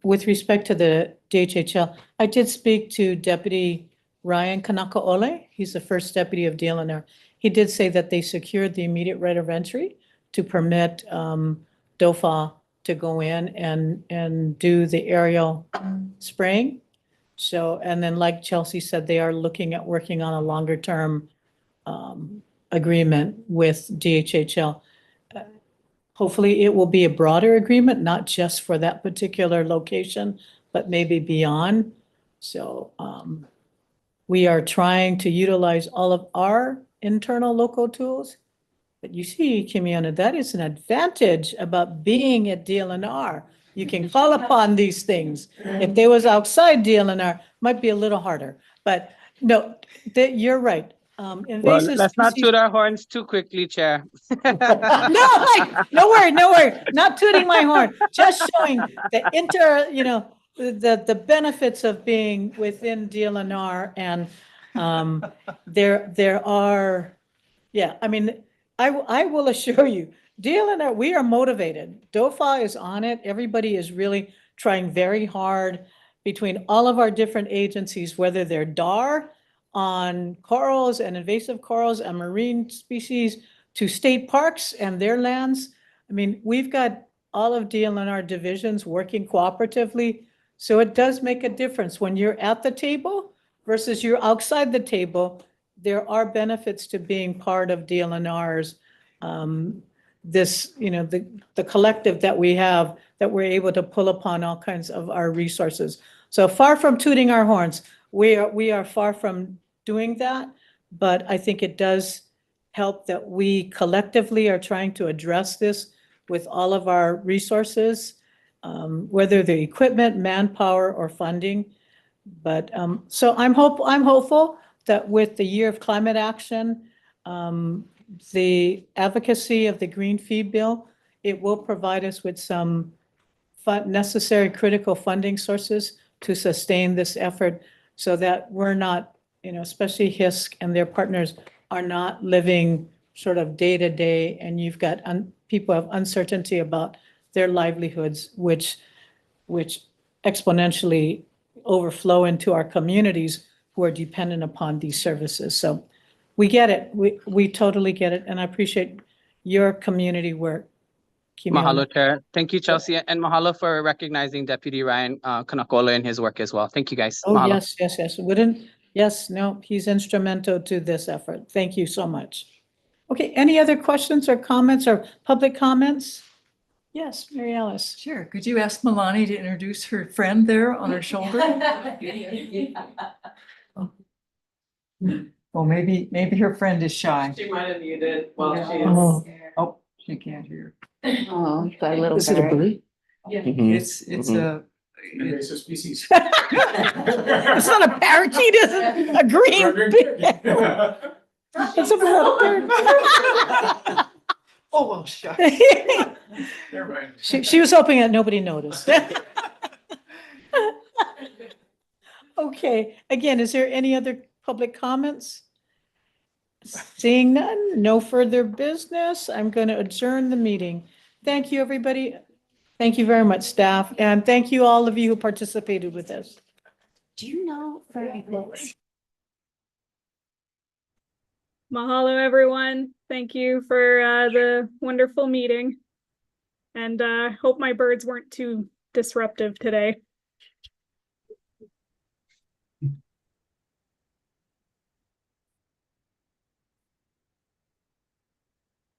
with respect to the DHHL, I did speak to Deputy Ryan Kanakaole. He's the first deputy of DLNR. He did say that they secured the immediate right of entry to permit DOFA to go in and do the aerial spraying. So, and then like Chelsea said, they are looking at working on a longer term agreement with DHHL. Hopefully it will be a broader agreement, not just for that particular location, but maybe beyond. So we are trying to utilize all of our internal local tools. But you see, Kimiana, that is an advantage about being at DLNR. You can call upon these things. If they was outside DLNR, might be a little harder. But no, you're right. Well, Invasive let's not species. toot our horns too quickly, Chair. No worry, not tooting my horn, just showing the benefits of being within DLNR, and there are, I will assure you, DLNR, we are motivated. DOFA is on it. Everybody is really trying very hard between all of our different agencies, whether they're DAR on corals and invasive corals and marine species, to state parks and their lands. I mean, we've got all of DLNR divisions working cooperatively. So it does make a difference when you're at the table versus you're outside the table. There are benefits to being part of DLNR's, the collective that we have, that we're able to pull upon all kinds of our resources. So far from tooting our horns, we are far from doing that, but I think it does help that we collectively are trying to address this with all of our resources, whether the equipment, manpower, or funding. But so I'm hopeful that with the year of climate action, the advocacy of the Green Fee Bill, it will provide us with some necessary critical funding sources to sustain this effort so that we're not, especially HISC and their partners are not living sort of day to day, and you've got people have uncertainty about their livelihoods, which exponentially overflow into our communities who are dependent upon these services. So we get it. We totally get it. And I appreciate your community work. Mahalo, Chair. Thank you, Chelsea. And mahalo for recognizing Deputy Ryan Kanakola in his work as well. Thank you, guys. Oh, Mahalo. yes. No, he's instrumental to this effort. Thank you so much. Okay, any other questions or comments or public comments? Yes, Mary Alice. Sure. Could you ask Milani to introduce her friend there on her shoulder? Well, maybe her friend is shy. She might have muted while she Oh. is. Oh, she can't hear. Oh, got a little Is it a bird. bird? Yeah. It's a. Invasive species. It's not a parakeet, is it? A green. It's a bird. Oh, well, shucks. Never mind. She was hoping that nobody noticed. Okay, again, is there any other public comments? Seeing none, no further business. I'm going to adjourn the meeting. Thank you, everybody. Thank you very much, staff, and thank you all of you who participated with us. Do you know for Mahalo, everyone. Thank you for the wonderful meeting. And hope my birds weren't too disruptive today.